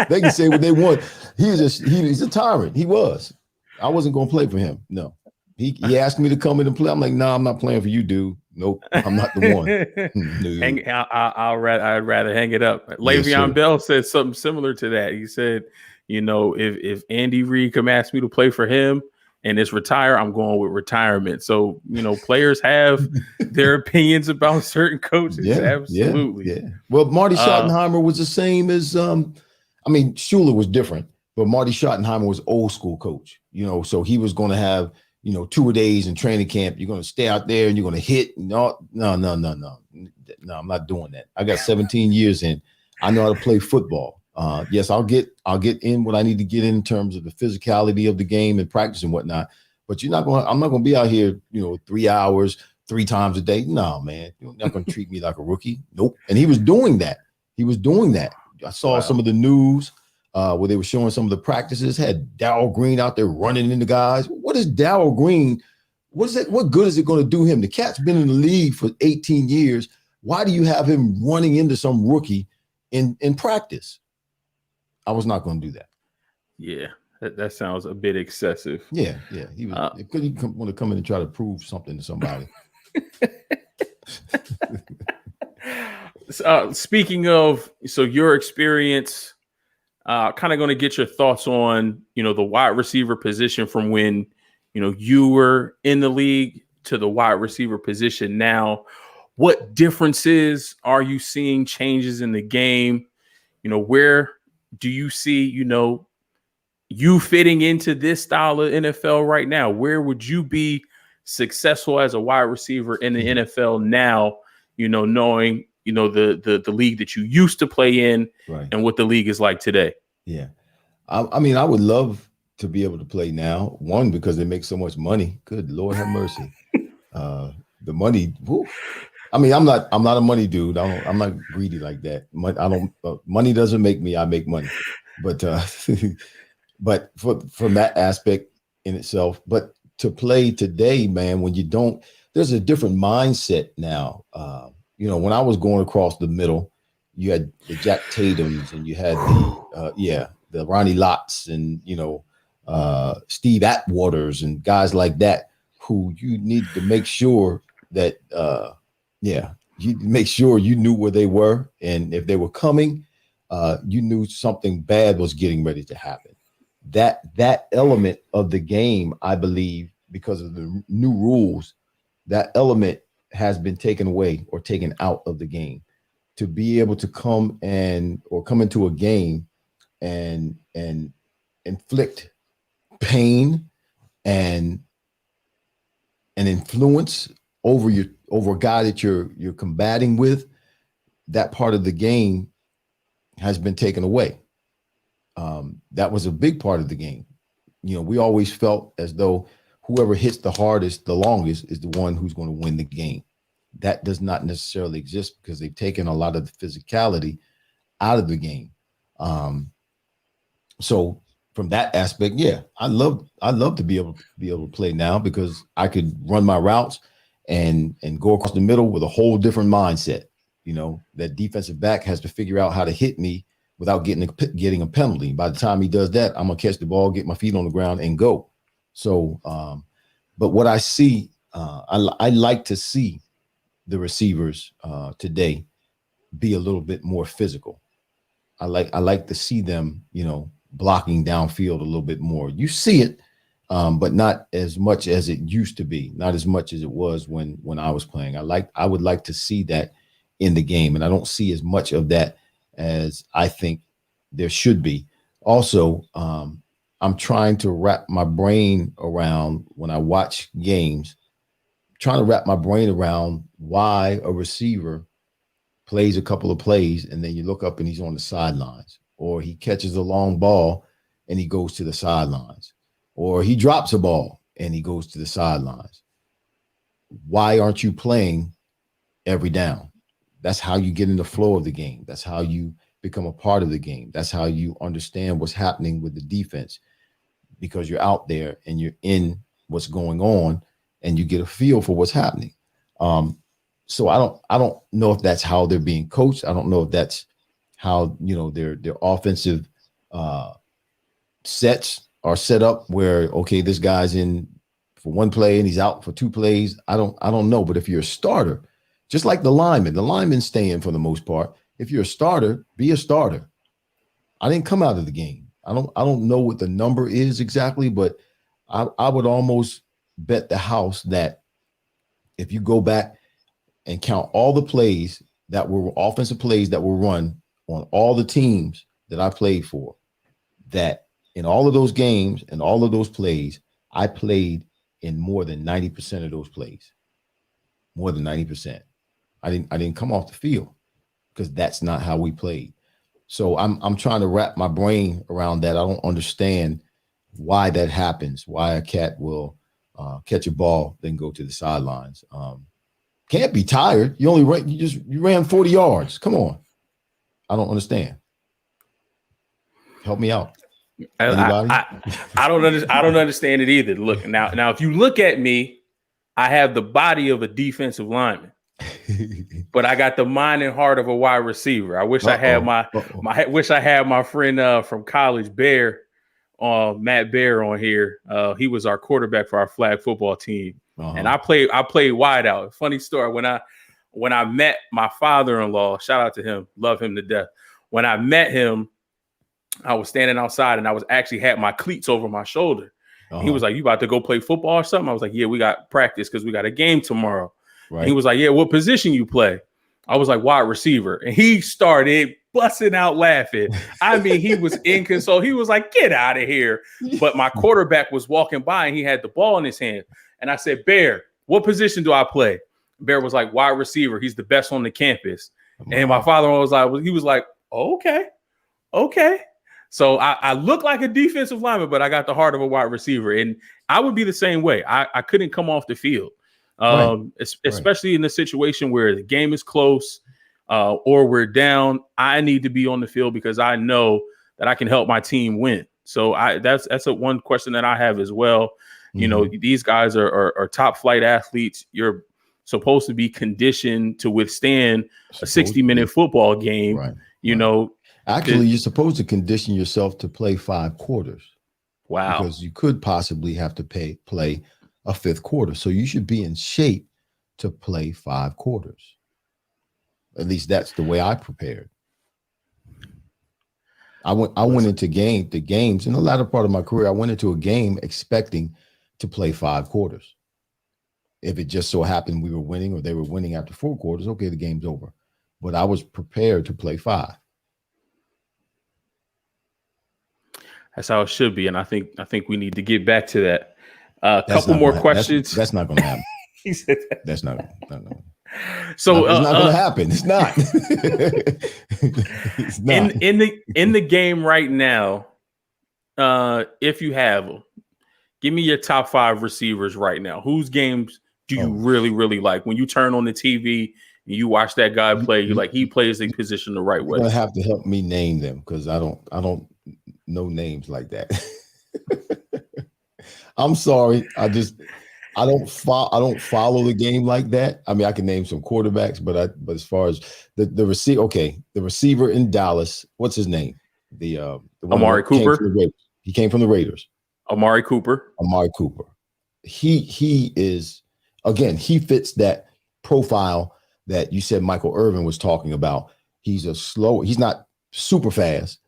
S2: They can say what they want. He's a tyrant. He was. I wasn't going to play for him. No. He asked me to come in and play. I'm like, no, I'm not playing for you, dude. Nope, I'm not the one. No.
S1: I'd rather hang it up. Le'Veon Bell said something similar to that. He said, if Andy Reid come ask me to play for him and it's retire, I'm going with retirement. So, players have their opinions about certain coaches.
S2: Yeah,
S1: absolutely.
S2: Yeah. Well, Marty Schottenheimer was the same as, Shula was different, but Marty Schottenheimer was old school coach, so he was going to have, 2-a-days in training camp. You're going to stay out there and you're going to hit. No, I'm not doing that. I got 17 years in. I know how to play football. Yes, I'll get in what I need to get in terms of the physicality of the game and practice and whatnot. But I'm not going to be out here, 3 hours, 3 times a day. No, man, you're not going to treat me like a rookie. Nope. And he was doing that. I saw some of the news where they were showing some of the practices, had Darryl Green out there running into guys. What is Darryl Green? What good is it going to do him? The cat's been in the league for 18 years. Why do you have him running into some rookie in practice. I was not going to do that.
S1: Yeah, that sounds a bit excessive.
S2: Yeah. He was because he want to come in and try to prove something to somebody.
S1: Speaking of, so your experience, kind of going to get your thoughts on, the wide receiver position from when, you were in the league to the wide receiver position now. What differences are you seeing, changes in the game? Where do you see, you fitting into this style of NFL right now? Where would you be successful as a wide receiver in the NFL now, knowing, the league that you used to play in,
S2: right,
S1: and what the league is like today?
S2: Yeah. I mean, I would love to be able to play now. One, because they make so much money. Good Lord have mercy. The money. Whew. I mean, I'm not a money dude. I'm not greedy like that. Money doesn't make me. I make money. But but from that aspect in itself. But to play today, man, when you don't, there's a different mindset now. When I was going across the middle, you had the Jack Tatums and you had the Ronnie Lotts and Steve Atwaters and guys like that, who you need to make sure that you make sure you knew where they were, and if they were coming, you knew something bad was getting ready to happen. That element of the game, I believe, because of the new rules, that element has been taken away or taken out of the game. To be able to come into a game and inflict pain and influence over a guy that you're combating with, that part of the game has been taken away. That was a big part of the game. We always felt as though whoever hits the hardest, the longest, is the one who's going to win the game. That does not necessarily exist because they've taken a lot of the physicality out of the game. So from that aspect, I love to be able to play now, because I could run my routes and go across the middle with a whole different mindset. That defensive back has to figure out how to hit me without getting a penalty. By the time he does that, I'm gonna catch the ball, get my feet on the ground, and go. So, but what I see, I like to see the receivers today be a little bit more physical. I like to see them, blocking downfield a little bit more. You see it, but not as much as it used to be. Not as much as it was when I was playing. I would like to see that in the game, and I don't see as much of that as I think there should be. Also, I'm trying to wrap my brain around, when I watch games, trying to wrap my brain around why a receiver plays a couple of plays and then you look up and he's on the sidelines, or he catches a long ball and he goes to the sidelines, or he drops a ball and he goes to the sidelines. Why aren't you playing every down? That's how you get in the flow of the game. That's how you become a part of the game. That's how you understand what's happening with the defense, because you're out there and you're in what's going on and you get a feel for what's happening. So I don't know if that's how they're being coached. I don't know if that's how, their offensive sets are set up, where, okay, this guy's in for one play and he's out for two plays. I don't know. But if you're a starter, just like the linemen stay in for the most part. If you're a starter, be a starter. I didn't come out of the game. I don't know what the number is exactly, but I would almost bet the house that if you go back and count all the plays that were offensive plays that were run on all the teams that I played for, that in all of those games and all of those plays, I played in more than 90% of those plays. More than 90%. I didn't come off the field, because that's not how we played. So I'm trying to wrap my brain around that. I don't understand why that happens, why a cat will catch a ball, then go to the sidelines. Can't be tired. You ran 40 yards. Come on. I don't understand. Help me out. Anybody?
S1: I don't understand it either. Look, now if you look at me, I have the body of a defensive lineman. but I got the mind and heart of a wide receiver. I wish I had my friend from college, Bear, Matt Bear, on here. He was our quarterback for our flag football team, and I played wide out. Funny story, when I met my father-in-law, shout out to him, love him to death. When I met him, I was standing outside and I was actually had my cleats over my shoulder. He was like, "You about to go play football or something?" I was like, "Yeah, we got practice because we got a game tomorrow." Right. And he was like, "Yeah, what position you play?" I was like, "Wide receiver." And he started busting out laughing. I mean, he was inconsolable. He was like, "Get out of here." But my quarterback was walking by and he had the ball in his hand. And I said, "Bear, what position do I play?" Bear was like, "Wide receiver. He's the best on the campus." And my father was like, "Oh, okay. So I look like a defensive lineman, but I got the heart of a wide receiver. And I would be the same way. I couldn't come off the field, especially in the situation where the game is close or we're down. I need to be on the field because I know that I can help my team win. So that's one question that I have as well. Mm-hmm. You know, these guys are top flight athletes. You're supposed to be conditioned to withstand a 60-minute football game. Right. You know,
S2: actually, you're supposed to condition yourself to play 5 quarters.
S1: Wow.
S2: Because you could possibly have to play a 5th quarter. So you should be in shape to play 5 quarters. At least that's the way I prepared. I went into the games in the latter part of my career. I went into a game expecting to play 5 quarters. If it just so happened we were winning or they were winning after 4 quarters, okay, the game's over. But I was prepared to play 5.
S1: That's how it should be, and I think we need to get back to that. A couple more questions.
S2: That's not going to happen.
S1: He said that.
S2: That's not.
S1: So
S2: it's not going to happen. It's not. It's not.
S1: In the game right now, if you have them, give me your top 5 receivers right now. Whose games do you really like? When you turn on the TV and you watch that guy play, you're like, he plays the position the right way.
S2: You're going to have to help me name them because I don't know names like that. I'm sorry. I don't follow the game like that. I mean, I can name some quarterbacks, but as far as the receiver, the receiver in Dallas, what's his name? The one
S1: Amari Cooper.
S2: He came from the Raiders.
S1: Amari Cooper.
S2: He is, again, he fits that profile that you said Michael Irvin was talking about. He's not super fast.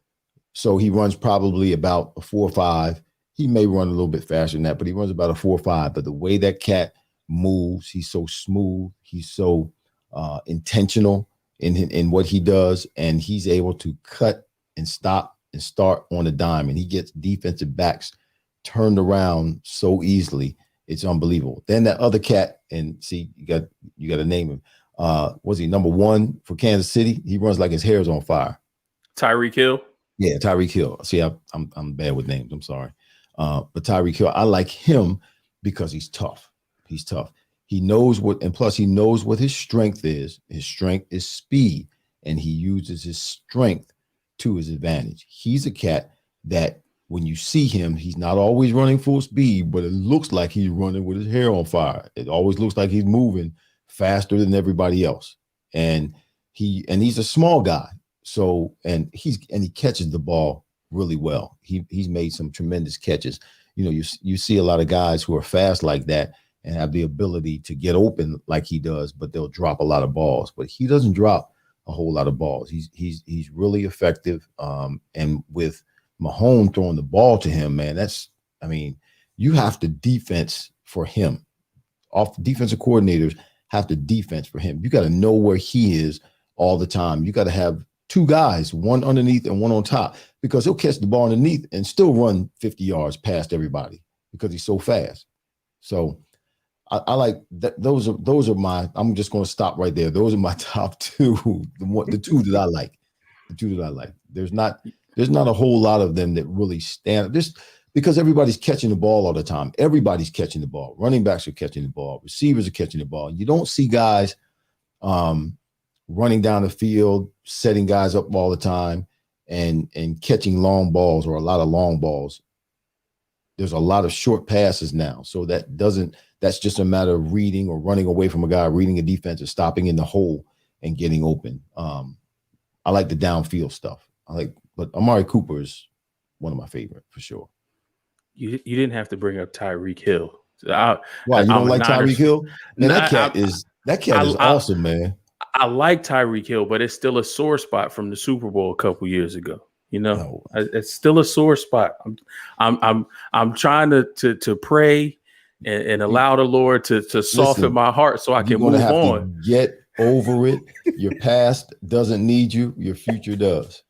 S2: So he runs probably about a 4.5. He may run a little bit faster than that, but he runs about a 4.5. But the way that cat moves, he's so smooth. He's so intentional in what he does. And he's able to cut and stop and start on a dime. And he gets defensive backs turned around so easily. It's unbelievable. Then that other cat, and see, you got to name him. Was he number 1 for Kansas City? He runs like his hair's on fire.
S1: Tyreek Hill.
S2: Yeah, Tyreek Hill. See, I'm bad with names. I'm sorry. But Tyreek Hill, I like him because he's tough. He's tough. He knows and plus he knows what his strength is. His strength is speed, and he uses his strength to his advantage. He's a cat that when you see him, he's not always running full speed, but it looks like he's running with his hair on fire. It always looks like he's moving faster than everybody else. And he's a small guy. So, and he catches the ball really well. He's made some tremendous catches. You know, you see a lot of guys who are fast like that and have the ability to get open like he does, but they'll drop a lot of balls. But he doesn't drop a whole lot of balls. He's really effective. And with Mahomes throwing the ball to him, man, you have to defense for him. Defensive coordinators have to defense for him. You got to know where he is all the time. You got to have 2 guys, one underneath and one on top, because he'll catch the ball underneath and still run 50 yards past everybody because he's so fast. So I like that. Those are my, I'm just going to stop right there. Those are my top 2, the 2 that I like. The 2 that I like. There's not a whole lot of them that really stand just because everybody's catching the ball all the time. Everybody's catching the ball. Running backs are catching the ball. Receivers are catching the ball. You don't see guys running down the field, setting guys up all the time and catching long balls or a lot of long balls. There's a lot of short passes now. So that doesn't that's just a matter of reading or running away from a guy, reading a defense, or stopping in the hole and getting open. I like the downfield stuff. But Amari Cooper is one of my favorite for sure.
S1: You didn't have to bring up Tyreek Hill.
S2: Why, you don't like Tyreek Hill? Man, that cat is awesome, man.
S1: I like Tyreek Hill, but it's still a sore spot from the Super Bowl a couple years ago. It's still a sore spot. I'm trying to pray and allow the Lord to soften my heart so I can move on.
S2: Get over it. Your past doesn't need you. Your future does.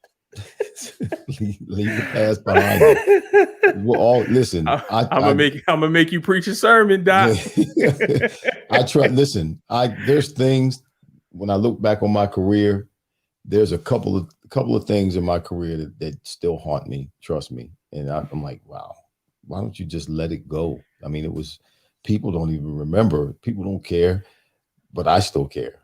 S2: leave the past behind you. We're all listen. I'm
S1: gonna make you preach a sermon, Doc.
S2: I try. Listen, there's things when I look back on my career. There's a couple of things in my career that still haunt me. Trust me, and I'm like, wow, why don't you just let it go? I mean, it was people don't even remember. People don't care, but I still care.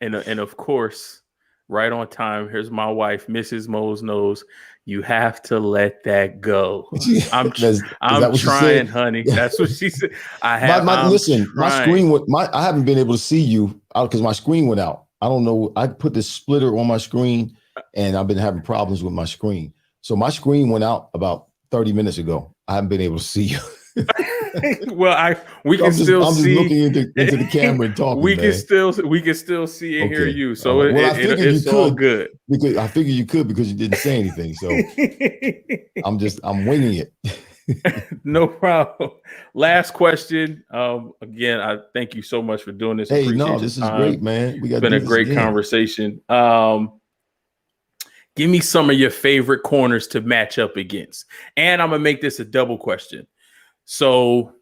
S1: and of course. Right on time. Here's my wife, Mrs. Mose knows you have to let that go. I'm trying, honey. That's what she said. I haven't been able to see you out because my screen went out. I don't know. I put this splitter on my screen and I've been having problems with my screen. So my screen went out about 30 minutes ago. I haven't been able to see you. Well, we can still see.
S2: I'm just looking into the camera and talking.
S1: We can still see and hear you. So it's all good.
S2: Because I figured you could because you didn't say anything. So I'm winging it.
S1: No problem. Last question. Again, I thank you so much for doing this.
S2: Hey, this is great, man.
S1: It's been a great conversation. Give me some of your favorite corners to match up against, and I'm gonna make this a double question. So,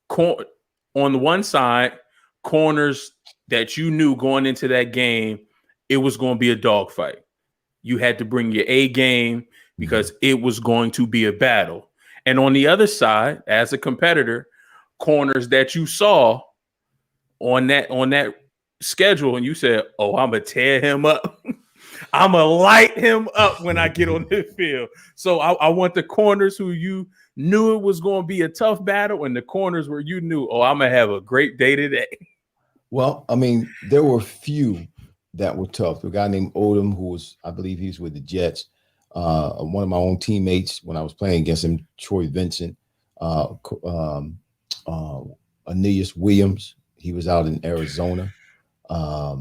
S1: on the one side, corners that you knew going into that game, it was going to be a dogfight. You had to bring your A game because it was going to be a battle. And on the other side, as a competitor, corners that you saw on that schedule, and you said, "Oh, I'm gonna tear him up. I'm gonna light him up when I get on the field." So I want the corners who you knew it was going to be a tough battle, and the corners where you knew, oh, I'm going to have a great day today.
S2: Well, I mean, there were a few that were tough. A guy named Odom, I believe he was with the Jets. One of my own teammates when I was playing against him, Troy Vincent, Aeneas Williams. He was out in Arizona. There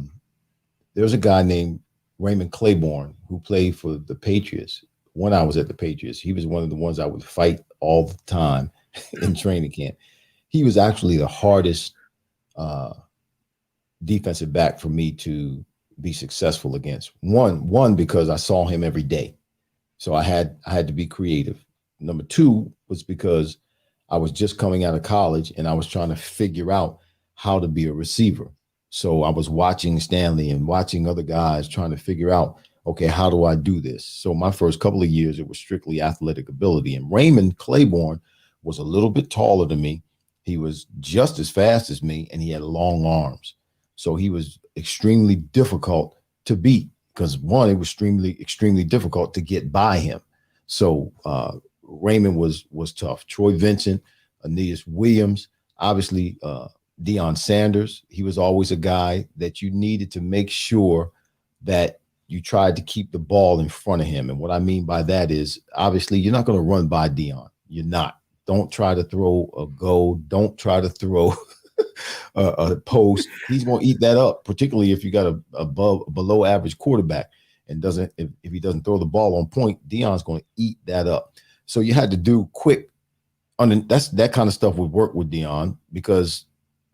S2: was a guy named Raymond Claiborne who played for the Patriots. When I was at the Patriots, he was one of the ones I would fight all the time in training camp. He was actually the hardest defensive back for me to be successful against. One, because I saw him every day. So I had to be creative. Number two was because I was just coming out of college and I was trying to figure out how to be a receiver. So I was watching Stanley and watching other guys trying to figure out, okay, how do I do this? So my first couple of years, it was strictly athletic ability. And Raymond Claiborne was a little bit taller than me. He was just as fast as me, and he had long arms. So he was extremely difficult to beat because, one, it was extremely difficult to get by him. So Raymond was tough. Troy Vincent, Aeneas Williams, obviously Deion Sanders. He was always a guy that you needed to make sure that you tried to keep the ball in front of him. And what I mean by that is, obviously, you're not going to run by Deion. You're not. Don't try to throw a go. Don't try to throw a post. He's going to eat that up, particularly if you got a below average quarterback and if he doesn't throw the ball on point, Deion's going to eat that up. So you had to do quick. That kind of stuff would work with Deion because,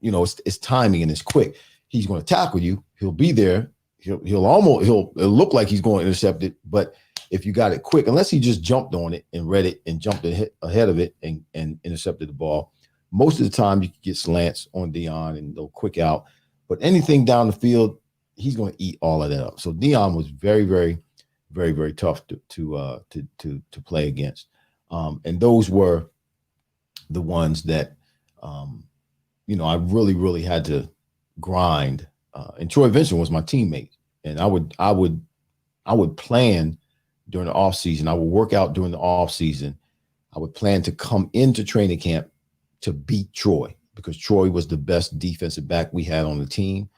S2: it's timing and it's quick. He's going to tackle you. He'll be there. It'll look like he's going to intercept it, but if you got it quick, unless he just jumped on it and read it and jumped ahead of it and intercepted the ball, most of the time you can get slants on Deion and they'll quick out. But anything down the field, he's going to eat all of that up. So Deion was very, very, very, very tough to play against, and those were the ones that I really, really had to grind. And Troy Vincent was my teammate, and I would plan during the off season. I would work out during the off season. I would plan to come into training camp to beat Troy, because Troy was the best defensive back we had on the team,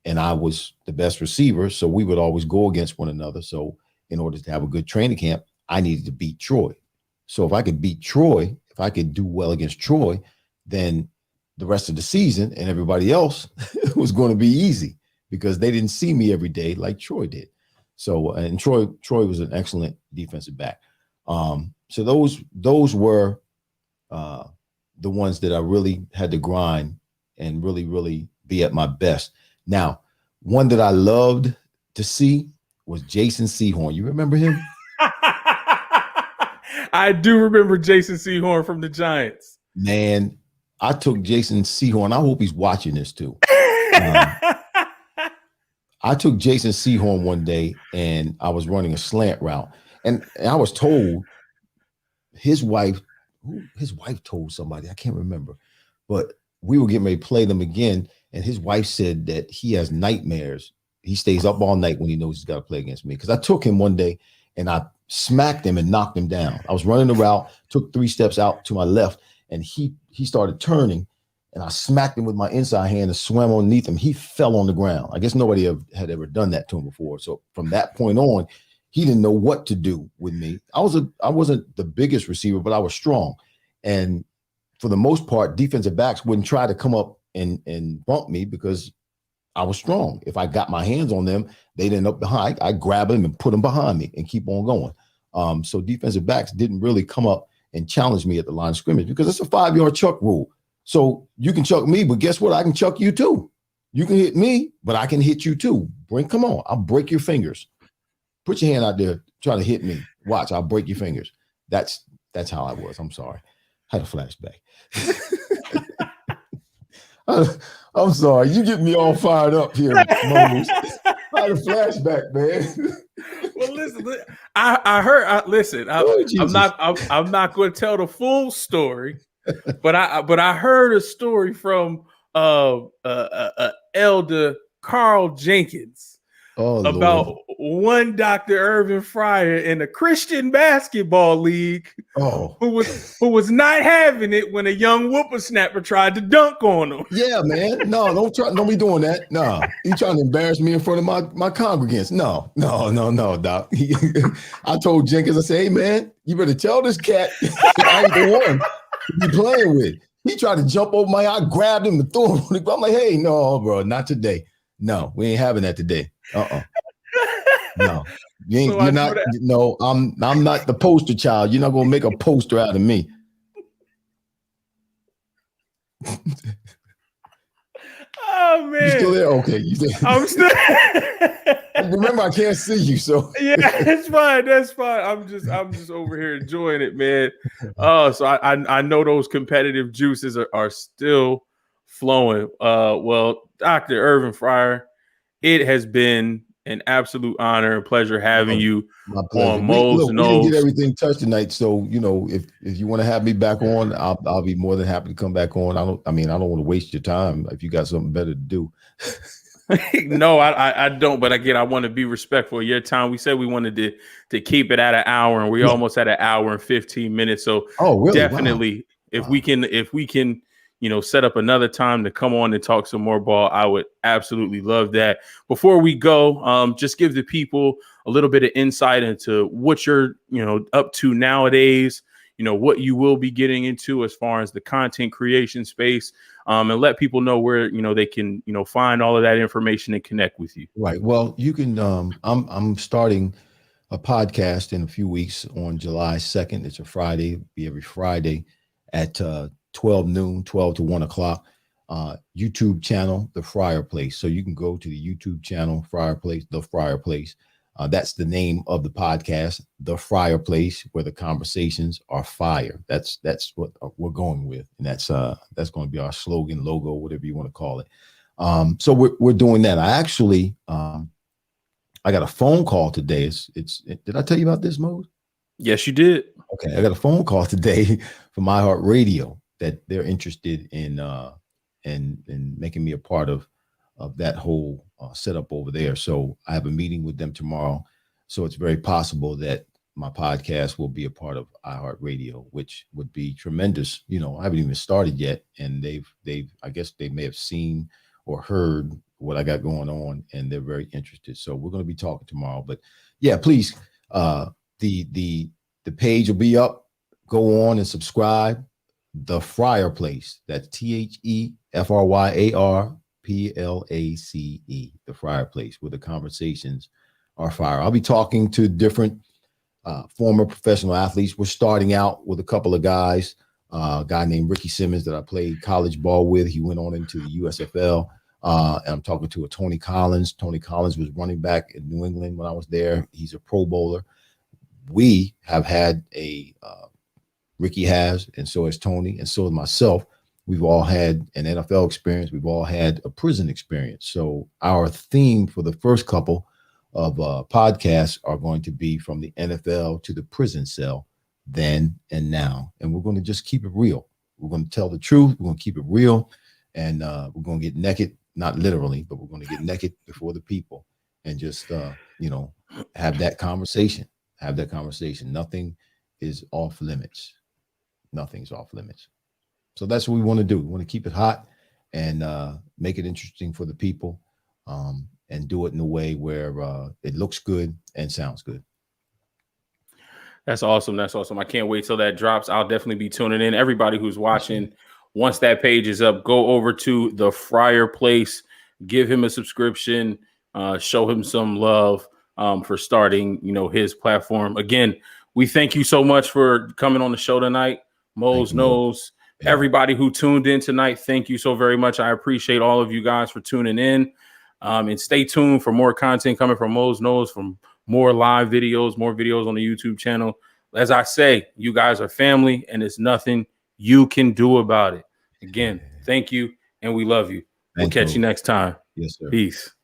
S2: and I was the best receiver. So we would always go against one another. So in order to have a good training camp, I needed to beat Troy. So if I could beat Troy, if I could do well against Troy, then the rest of the season and everybody else was going to be easy, because they didn't see me every day like Troy did. So, and Troy was an excellent defensive back. So those were the ones that I really had to grind and really be at my best. Now, one that I loved to see was Jason Sehorn. You remember him?
S1: I do remember Jason Sehorn from the Giants.
S2: Man, I took Jason Sehorn. I hope he's watching this too. I took Jason Sehorn one day, and I was running a slant route, and I was told his wife told somebody, I can't remember, but we were getting ready to play them again, and his wife said that he has nightmares. He stays up all night when he knows he's got to play against me, because I took him one day and I smacked him and knocked him down. I was running the route, took 3 steps out to my left, and he started turning, and I smacked him with my inside hand and swam underneath him. He fell on the ground. I guess nobody had ever done that to him before. So from that point on, he didn't know what to do with me. I wasn't the biggest receiver, but I was strong. And for the most part, defensive backs wouldn't try to come up and bump me, because I was strong. If I got my hands on them, they'd end up behind. I grab them and put them behind me and keep on going. So defensive backs didn't really come up and challenge me at the line of scrimmage, because it's a 5-yard chuck rule. So you can chuck me, but guess what? I can chuck you too. You can hit me, but I can hit you too. Come on, I'll break your fingers. Put your hand out there, try to hit me. Watch, I'll break your fingers. That's how I was. I'm sorry. I had a flashback. I'm sorry. You get me all fired up here, Mose. I had a flashback, man.
S1: Well, listen, I heard. Listen, I'm not going to tell the full story, but I heard a story from Elder Carl Jenkins about
S2: Lord.
S1: one Dr. Irving Fryar in a Christian basketball league who was not having it when a young whippersnapper tried to dunk on him.
S2: Yeah, man. No, don't be doing that. No, you trying to embarrass me in front of my congregants. No, Doc. I told Jenkins, I said, hey, man, you better tell this cat I ain't the one to be playing with. He tried to jump over I grabbed him and threw him. I'm like, hey, no, bro, not today. No, we ain't having that today. No, you ain't. So you're not. No, I'm not the poster child. You're not gonna make a poster out of me.
S1: Oh man,
S2: you still there? Okay, you there?
S1: I'm still.
S2: Remember, I can't see you, so
S1: yeah, that's fine. That's fine. I'm just over here enjoying it, man. So I know those competitive juices are still flowing. Well, Dr. Irving Fryar, it has been an absolute honor and pleasure having you on Mose Knows.
S2: We didn't get everything touched tonight, so if you want to have me back on, I'll be more than happy to come back on. I don't want to waste your time if you got something better to do.
S1: No, I don't. But again, I want to be respectful of your time. We said we wanted to keep it at an hour, and we almost had an hour and 15 minutes. So
S2: really?
S1: Definitely, wow. if we can, set up another time to come on and talk some more ball, I would absolutely love that. Before we go, just give the people a little bit of insight into what you're, up to nowadays, what you will be getting into as far as the content creation space, and let people know where, they can, find all of that information and connect with you.
S2: Right. Well, you can, I'm starting a podcast in a few weeks on July 2nd. It's a Friday. It'll be every Friday at 12 noon, 12 to 1 o'clock, YouTube channel, The Fryar Place. So you can go to the YouTube channel, Fryar Place, The Fryar Place. That's the name of the podcast, The Fryar Place, where the conversations are fire. That's what we're going with. And that's going to be our slogan, logo, whatever you want to call it. So we're doing that. I actually, I got a phone call today. Did I tell you about this, Mose?
S1: Yes, you did.
S2: Okay. I got a phone call today from iHeartRadio that they're interested in making me a part of that whole setup over there. So I have a meeting with them tomorrow. So it's very possible that my podcast will be a part of iHeartRadio, which would be tremendous. You know, I haven't even started yet, and I guess they may have seen or heard what I got going on, and they're very interested. So we're going to be talking tomorrow. But yeah, please, the page will be up. Go on and subscribe. The Fryar Place. That's TheFryarPlace. The Fryar Place, where the conversations are fire. I'll be talking to different former professional athletes. We're starting out with a couple of guys. A guy named Ricky Simmons that I played college ball with. He went on into the USFL. And I'm talking to a Tony Collins. Tony Collins was running back in New England when I was there. He's a Pro Bowler. We have had Ricky has, and so has Tony, and so has myself. We've all had an NFL experience. We've all had a prison experience. So our theme for the first couple of podcasts are going to be from the NFL to the prison cell, then and now. And we're going to just keep it real. We're going to tell the truth. We're going to keep it real. And we're going to get naked, not literally, but we're going to get naked before the people and just, have that conversation. Have that conversation. Nothing is off limits. Nothing's off limits. So that's what we want to do. We want to keep it hot and make it interesting for the people, and do it in a way where it looks good and sounds good.
S1: That's awesome. That's awesome. I can't wait till that drops. I'll definitely be tuning in. Everybody who's watching, once that page is up, go over to the Fryar Place, give him a subscription, show him some love for starting, his platform. Again, we thank you so much for coming on the show tonight. Mose knows. Yeah. Everybody who tuned in tonight, thank you so very much. I appreciate all of you guys for tuning in. And stay tuned for more content coming from Mose Knows, from more live videos, more videos on the YouTube channel. As I say, you guys are family, and there's nothing you can do about it. Again, thank you, and we love you. We'll catch you next time.
S2: Yes, sir.
S1: Peace.